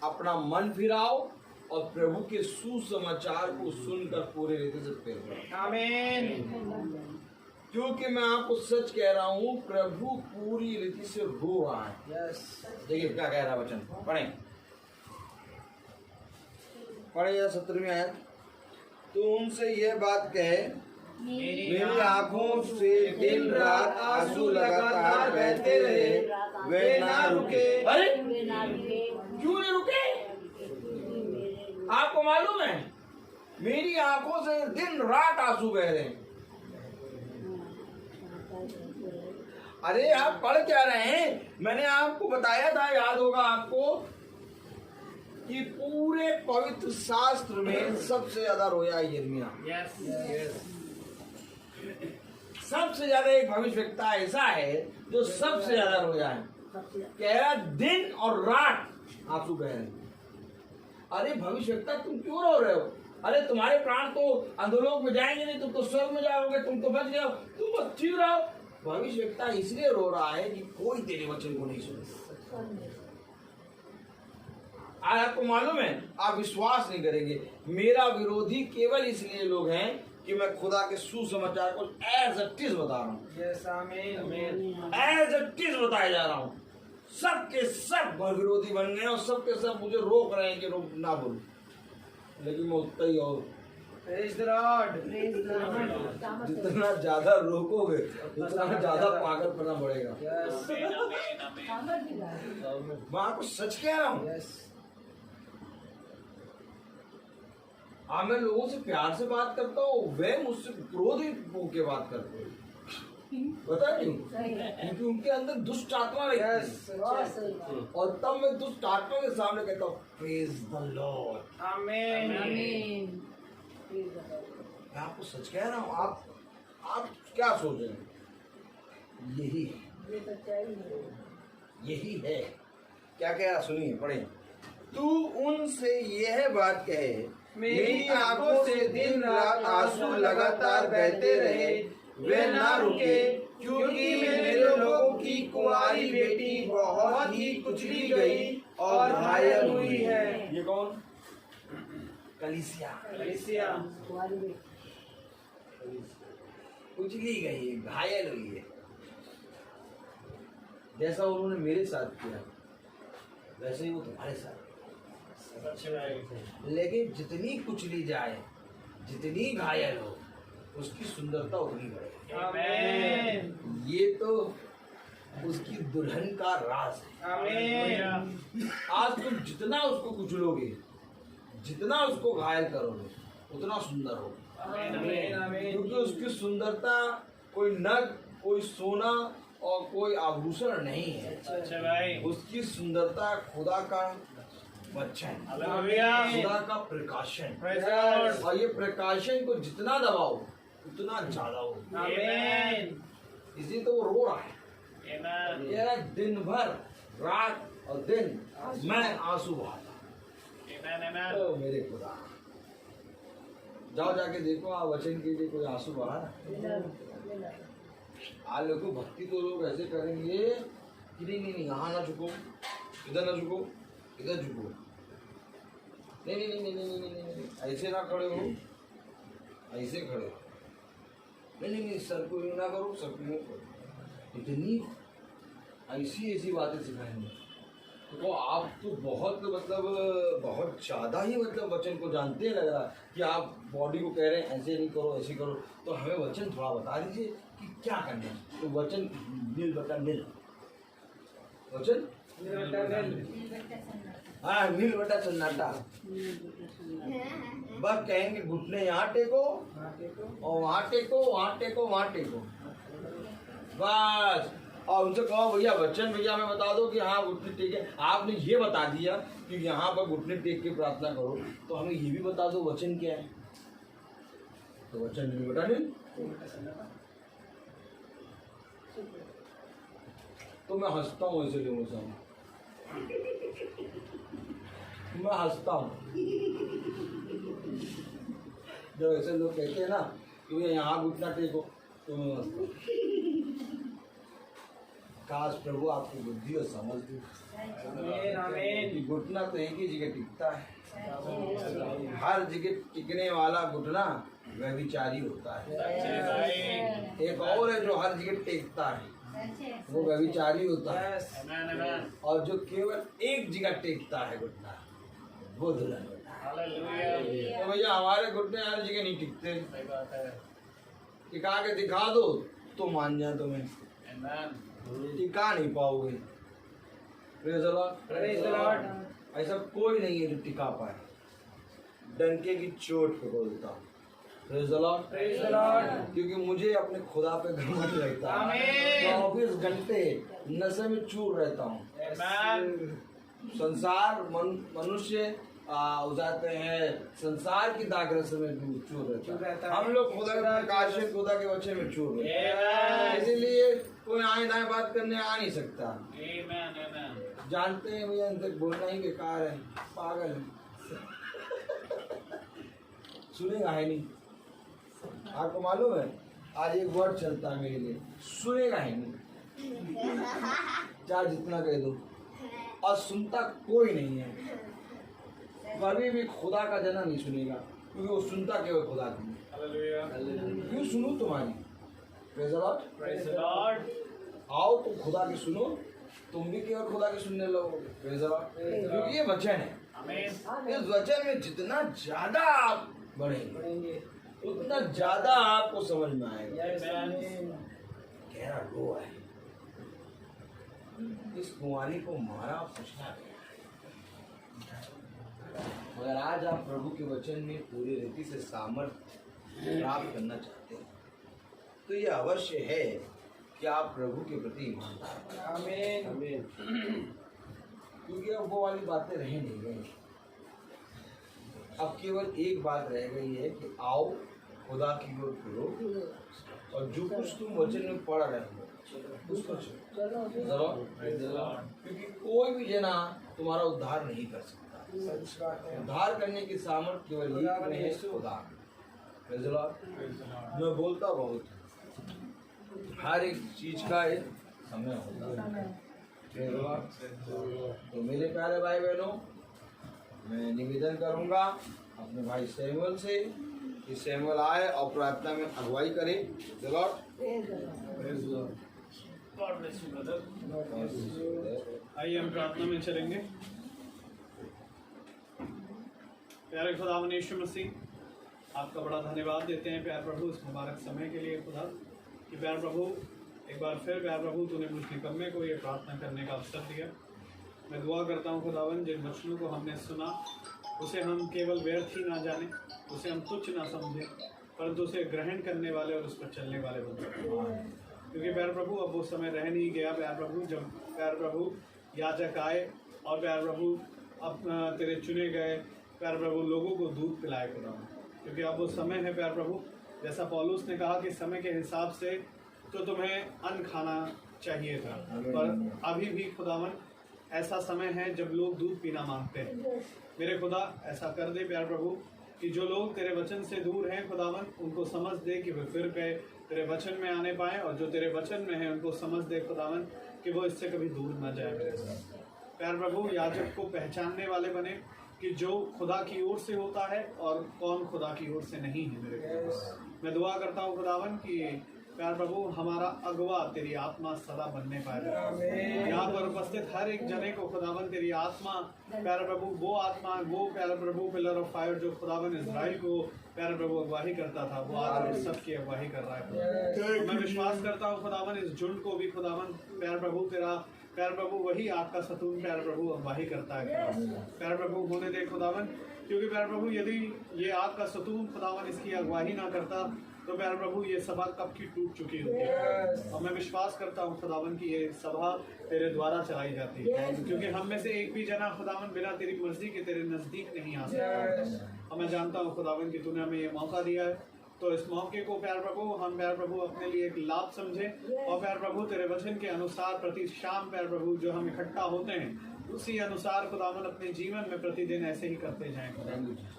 अपना मन फिराओ और प्रभु के सुसमाचार को सुनकर पूरे रीति से प्रेम। आमीन। क्योंकि मैं आपको सच कह रहा हूँ, प्रभु पूरी रीति से रो रहा है। देखिए क्या कह रहा है वचन, पढ़ें या 17वीं आयत। तो उनसे यह बात कहे, मेरी आंखों से दिन रात आंसू लगातार बहते रहे, वे ना रुके। अरे क्यों नहीं रुके? आपको मालूम है मेरी आंखों से दिन रात आंसू बह रहे हैं। अरे आप पढ़ क्या रहे हैं? मैंने आपको बताया था, याद होगा आपको, कि पूरे पवित्र शास्त्र में सबसे ज्यादा रोया यिर्मयाह। यस। सबसे ज्यादा एक भविष्यवक्ता ऐसा है जो सबसे ज्यादा रोया है। कह रहा दिन और रात आंसू बह रहे हैं। अरे भविष्यवक्ता तुम क्यों रो रहे हो? अरे तुम्हारे प्राण तो अधोलोक में जाएंगे नहीं, तुम तो स्वर्ग में जाओगे, तुम तो बच गए, तुम बस चिढ़ रहो। भविष्यवक्ता इसलिए रो रहा है कि कोई तेरे वचन को नहीं सुने। आज आपको मालूम है, आप विश्वास नहीं करेंगे, मेरा विरोधी केवल इसलिए लोग हैं कि मैं खुदा के सुसमाचार को एज इट इज बता रहा हूँ। यस आमीन। एज इट इज बताया जा रहा हूँ। सबके सब विरोधी बन गए और सबके सब मुझे रोक रहे हैं कि रोक ना बोलूं, लेकिन मैं उतना ही और प्रेज द लॉर्ड। जितना ज्यादा रोकोगे उतना ज्यादा पागलपना बढ़ेगा। मैं आपको सच कह रहा हूँ। हाँ, मैं लोगों से प्यार से बात करता हूँ, वे मुझसे क्रोधित होके बात करते हैं। पता नहीं क्योंकि उनके अंदर दुष्ट आत्मा रहती है। और तब मैं दुष्ट आत्मा के सामने कहता हूँ प्रेज द लॉर्ड। आमीन। मैं आपको सच कह रहा हूँ। आप क्या सोच रहे हैं? यही है। क्या क्या सुनिए, पढ़े। तू उनसे यह बात कहे, मेरी आंखों से दिन रात आंसू लगातार बहते रहे, वे ना रुके, क्योंकि मेरे लोगों की कुंवारी बेटी बहुत ही कुचली गई और घायल हुई है। ये कौन? कलीसिया। कुचली गई, घायल हुई है। जैसा उन्होंने मेरे साथ किया वैसे ही वो तुम्हारे साथ। लेकिन जितनी कुचली जाए, जितनी घायल हो, उसकी सुंदरता उतनी बढ़े। आमीन। ये तो उसकी दुल्हन का राज है। आमीन। आज तुम जितना उसको कुचलोगे, जितना उसको घायल करोगे, उतना सुंदर होगा। आमीन। क्योंकि उसकी सुंदरता कोई नग, कोई सोना और कोई आभूषण नहीं है। अच्छा भाई, उसकी सुंदरता खुदा का वचन, हालेलुया, खुदा का प्रकाशन। प्रेज़ द लॉर्ड, और ये प्रकाशन को जितना दबाओ उतना ज्यादा हो। आमीन, इसी तो वो रो रहा है। आमीन, ये ना दिन भर रात और दिन मैं आंसू बहाता। आमीन, आमीन। तो मेरे खुदा, जाओ जाके देखो आप वचन के लिए कोई आंसू बहा रहा है? आज देखो भक्ति तो लोग ऐसे करेंगे कि नहीं नहीं नहीं, यहाँ ना झुको, इधर ना झुको, इधर झुको, नहीं नहीं नहीं नहीं नहीं नहीं नहीं नहीं, ऐसे ना खड़े हो, ऐसे खड़े हो, नहीं नहीं नहीं, सर को यूं ना करो, सर को यूं करो। इतनी ऐसी ऐसी बातें सिखाएंगे तो आप तो बहुत मतलब बहुत ज़्यादा ही मतलब वचन को जानते हैं। लग रहा है कि आप बॉडी को कह रहे हैं ऐसे नहीं करो, ऐसे करो, तो हमें वचन थोड़ा बता दीजिए कि क्या करना है। तो वचन मिल बटा मिल, वचन हाँ, मिल बटा सन्नाटा। बस कहेंगे घुटने यहाँ टेको और वहाँ टेको, वहाँ टेको, वहाँ टेको, बस। और उनसे कहो भैया वचन भैया मैं बता दो कि हाँ घुटने टेके। आपने ये बता दिया कि यहाँ पर घुटने टेक के प्रार्थना करो, तो हमें ये भी बता दो वचन क्या है। तो वचन नहीं बता नहीं, तो मैं हंसता हूँ ऐसे लोगों से, मैं हंसता हूँ जब ऐसे लोग कहते हैं ना कि भैया यहाँ घुटना टेको, तो मैं हंसता हूँ। काश प्रभु आपकी बुद्धि और समझ दी। आमीन, घुटना तो एक ही जगह टिकता है, हर जगह टिकने वाला घुटना व्यभिचारी होता है। अच्छा भाई, एक और है जो हर जगह टेकता है, वो व्यभिचारी होता है। आमीन, आमीन, और जो केवल एक जगह टेकता है घुटना, वो दुल्हन होता है। हालेलुया, तो भैया हमारे घुटने हर जगह नहीं टिकते, सही बात है, टिका के दिखा दो तो मान जाए तुम्हें, आमीन, टिका नहीं पाओगे। Praise the Lord, praise the Lord. ऐसा कोई नहीं है जो टिका पाए। डंके की चोट पे बोलता हूँ, praise the Lord, praise the Lord, क्योंकि मुझे अपने खुदा पे घमंड रहता है। आमीन, 24 घंटे नशे में चूर रहता हूँ। आमीन, संसार मनुष्य हो जाते हैं, संसार की दागरस में चूर रहता है। हम लोग खुदा के प्रकाश से, खुदा के वचन में चूर रहते हैं। इसीलिए कोई आए दाएं बात करने आ नहीं सकता। आमीन, आमीन, जानते हैं भैया इनसे बोलना ही बेकार है, पागल है, सुनेगा है नहीं। आपको मालूम है आज एक वर्ड चलता है मेरे लिए, सुनेगा है नहीं, चाहे जितना कह दो, और सुनता कोई नहीं है। कभी भी खुदा का जना नहीं सुनेगा, क्योंकि वो सुनता केवल खुदा की। हालेलुया, क्यों सुनूं तुम्हारी? Praise the Lord. Praise the Lord, आओ तुम खुदा की सुनो, तुम भी केवल खुदा की सुनने लगोगे। प्रेज़ द लॉर्ड, क्योंकि ये वचन है। आमीन, इस वचन में जितना ज्यादा आप बढ़ेंगे उतना ज्यादा आपको समझ में आएगा। गहरा रो है, इस कुंवारी को मारा पूछना गया, मगर आज आप प्रभु के वचन में पूरी रीति से सामर्थ्य प्राप्त करना चाहते हैं, तो ये अवश्य है कि आप प्रभु के प्रति ईमानदार। आमीन, क्योंकि अब वो वाली बातें रह नहीं गई। अब केवल एक बात रह गई है कि आओ खुदा की ओर फिरो, और जो कुछ तुम वचन में पढ़ रहे हो उसको चलो, क्योंकि कोई भी जना तुम्हारा उद्धार नहीं कर सकता। उद्धार करने की सामर्थ्य केवल एक में है, खुदा। Praise the Lord. मैं बोलता बहुत हूं, हर एक चीज का एक समय होता है। Praise the Lord. तो मेरे प्यारे भाई बहनों, मैं निवेदन करूंगा अपने भाई सैमुअल से कि सैमुअल आए और प्रार्थना में अगुवाई करे। Praise the Lord. Praise the Lord. God bless you brother. आइए हम प्रार्थना में चलेंगे। प्यारे खुदावन यीशु मसीह, आपका बड़ा धन्यवाद देते हैं प्यार प्रभु इस मुबारक समय के लिए खुदा, कि प्यार प्रभु एक बार फिर प्यार प्रभु तूने मुझ निकम्मे को ये प्रार्थना करने का अवसर दिया। मैं दुआ करता हूँ खुदावन, जिन वचनों को हमने सुना उसे हम केवल व्यर्थ ही ना जाने, उसे हम तुच्छ ना समझें, परंतु उसे ग्रहण करने वाले और उस पर चलने वाले बन। क्योंकि प्यारे प्रभु अब वो समय रह नहीं गया प्यारे प्रभु, जब प्यारे प्रभु याजक आए और प्यारे प्रभु अपना तेरे चुने गए प्यारे प्रभु लोगों को दूध पिलाए खुदावन, क्योंकि अब वो समय है प्यारे प्रभु, जैसा पौलुस ने कहा कि समय के हिसाब से तो तुम्हें अन्न खाना चाहिए था, पर अभी भी खुदावन ऐसा समय है जब लोग दूध पीना मांगते हैं। मेरे खुदा ऐसा कर दे प्यारे प्रभु कि जो लोग तेरे वचन से दूर हैं खुदावन, उनको समझ दे कि वे फिर पे तेरे वचन में आने पाए, और जो तेरे वचन में है उनको समझ दे खुदावन कि वो इससे कभी दूर ना जाए। मेरे खुदा प्यारे प्रभु याजक को पहचानने वाले बने कि जो खुदा की ओर से होता है और कौन खुदा की ओर से नहीं है। मेरे खुदा मैं दुआ करता हूँ खुदावन कि प्यार प्रभु हमारा अगवा तेरी आत्मा सदा बनने पाए। यहाँ पर उपस्थित हर एक जने को खुदावन तेरी आत्मा प्यारे प्रभु वो आत्मा वो प्यारे प्रभु पिलर ऑफ फायर जो खुदावन इजराइल को प्यारे प्रभु अगवाही करता था, वो आज सबकी अगवाही कर रहा है। मैं विश्वास करता हूँ खुदावन इस झुंड को भी खुदावन प्यारे प्रभु तेरा प्यारे प्रभु वही आग का सतून प्यारे प्रभु अगवाही करता है। प्यारे प्रभु होने दे खुदावन, क्योंकि प्यारे प्रभु यदि ये आग का सतून खुदावन इसकी अगवाही ना करता तो प्यारे प्रभु ये सभा कब की टूट चुकी होती है। और मैं विश्वास करता हूँ खुदावन की ये सभा तेरे द्वारा चलाई जाती है, क्योंकि हम में से एक भी जना खुदावन बिना तेरी मर्जी के तेरे नजदीक नहीं आ सकता। और मैं जानता हूँ खुदावन की तूने हमें ये मौका दिया है, तो इस मौके को प्यार प्रभु हम प्यार प्रभु अपने लिए एक लाभ समझे, और प्यार प्रभु तेरे वचन के अनुसार प्रति शाम प्यार प्रभु जो हम इकट्ठा होते हैं उसी अनुसार खुदावन अपने जीवन में प्रतिदिन ऐसे ही करते जाएं।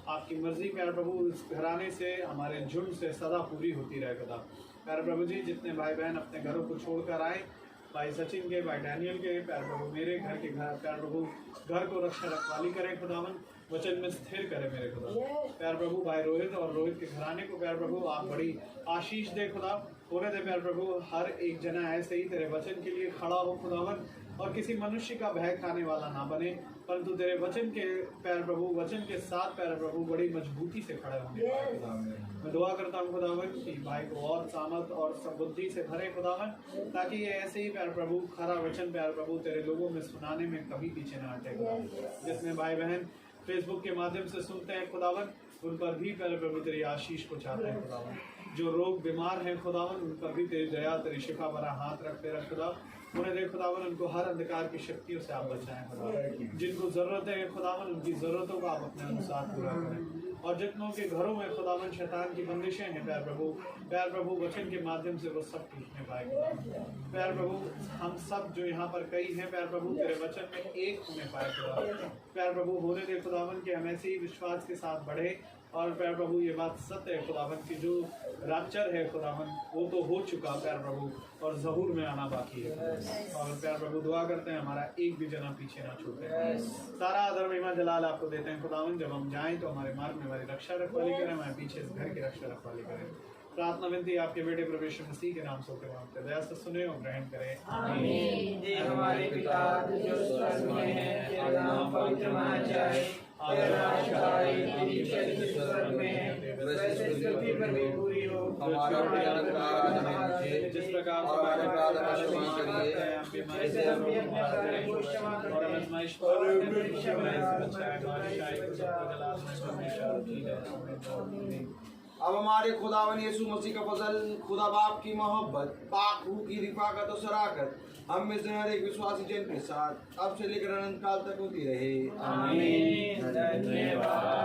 आपकी मर्जी प्यार प्रभु इस घराने से हमारे झुंड से सदा पूरी होती रहे खुदा। प्यार प्रभु जी जितने भाई बहन अपने घरों को छोड़कर आए, भाई सचिन के, भाई डैनियल के, प्यार प्रभु मेरे घर के घर प्यार प्रभु घर को रक्षा रखवाली करें खुदावन, वचन में स्थिर करे मेरे खुदा। प्यार प्रभु भाई रोहित और रोहित के घराने को प्यार प्रभु आप बड़ी आशीष दे खुदा। होने दे प्यार प्रभु हर एक जना ऐसे ही तेरे वचन के लिए खड़ा हो खुदावन, और किसी मनुष्य का भय खाने वाला ना बने, परंतु तेरे वचन के प्यार प्रभु वचन के साथ प्यार प्रभु बड़ी मजबूती से खड़े होंगे। मैं दुआ करता हूँ खुदावन कि भाई को और सामर्थ और सबुद्धि से भरे खुदावन, ताकि ये ऐसे ही प्यार प्रभु खरा वचन प्यार प्रभु तेरे लोगों में सुनाने में कभी पीछे ना हटे। जितने भाई बहन फेसबुक के माध्यम से सुनते हैं खुदावन, उन पर भी प्यारे प्रभु तेरी आशीष को चाहते हैं खुदावन। जो रोग बीमार हैं खुदावन, उन पर भी तेरी दया तेरी शिफा भरा हाथ रखते रख खुदा। उन्हें देख खुदावन उनको हर अंधकार की शक्तियों से आप बचाएं खुदावन। जिनको जरूरत है खुदावन उनकी जरूरतों को आप अपने अनुसार पूरा करें, और जितनों के घरों में खुदावन शैतान की बंदिशें हैं प्यार प्रभु वचन के माध्यम से वो सब टूटने पाए प्यार प्रभु। हम सब जो यहाँ पर कई हैं प्यार प्रभु तेरे वचन में एक होने पाए खुदा। प्यार प्रभु होने दे खुदावन के हम ऐसे ही विश्वास के साथ बढ़े, और प्यार प्रभु ये बात सत्य है खुदावन की जो राप्चर है खुदावन वो तो हो चुका प्यार प्रभु, और ज़हूर में आना बाकी है। और प्यार प्रभु दुआ करते हैं हमारा एक भी जना पीछे ना छूटे। सारा आदर महिमा जलाल आपको देते हैं खुदावन। जब हम जाएं तो हमारे मार्ग में हमारी रक्षा रखवाली करें, हमारे पीछे इस घर की रक्षा रखवाली करें। प्रार्थना विनती आपके बेटे प्रवेश मसीह के नाम से होकर मांगते हैं, दया से सुने और ग्रहण करें। आमीन। हमारे पिता जो स्वर्ग में है, तेरा नाम पवित्र माना जाए, तेरा राज्य आए, तेरी इच्छा स्वर्ग में है वैसे पृथ्वी पर भी पूरी हो। हमारा जिस प्रकार हमारे प्रार्थना क्षमा करिए जैसे हम भी अपने अपराधियों को क्षमा करते हैं। अब हमारे खुदावन यीशु मसीह का फजल, खुदा बाप की मोहब्बत, पाक रूह की रिफाकत और शराकत हम में से हर एक विश्वासी जन के साथ अब से लेकर अनंत काल तक होती रहे। आमीन। धन्यवाद।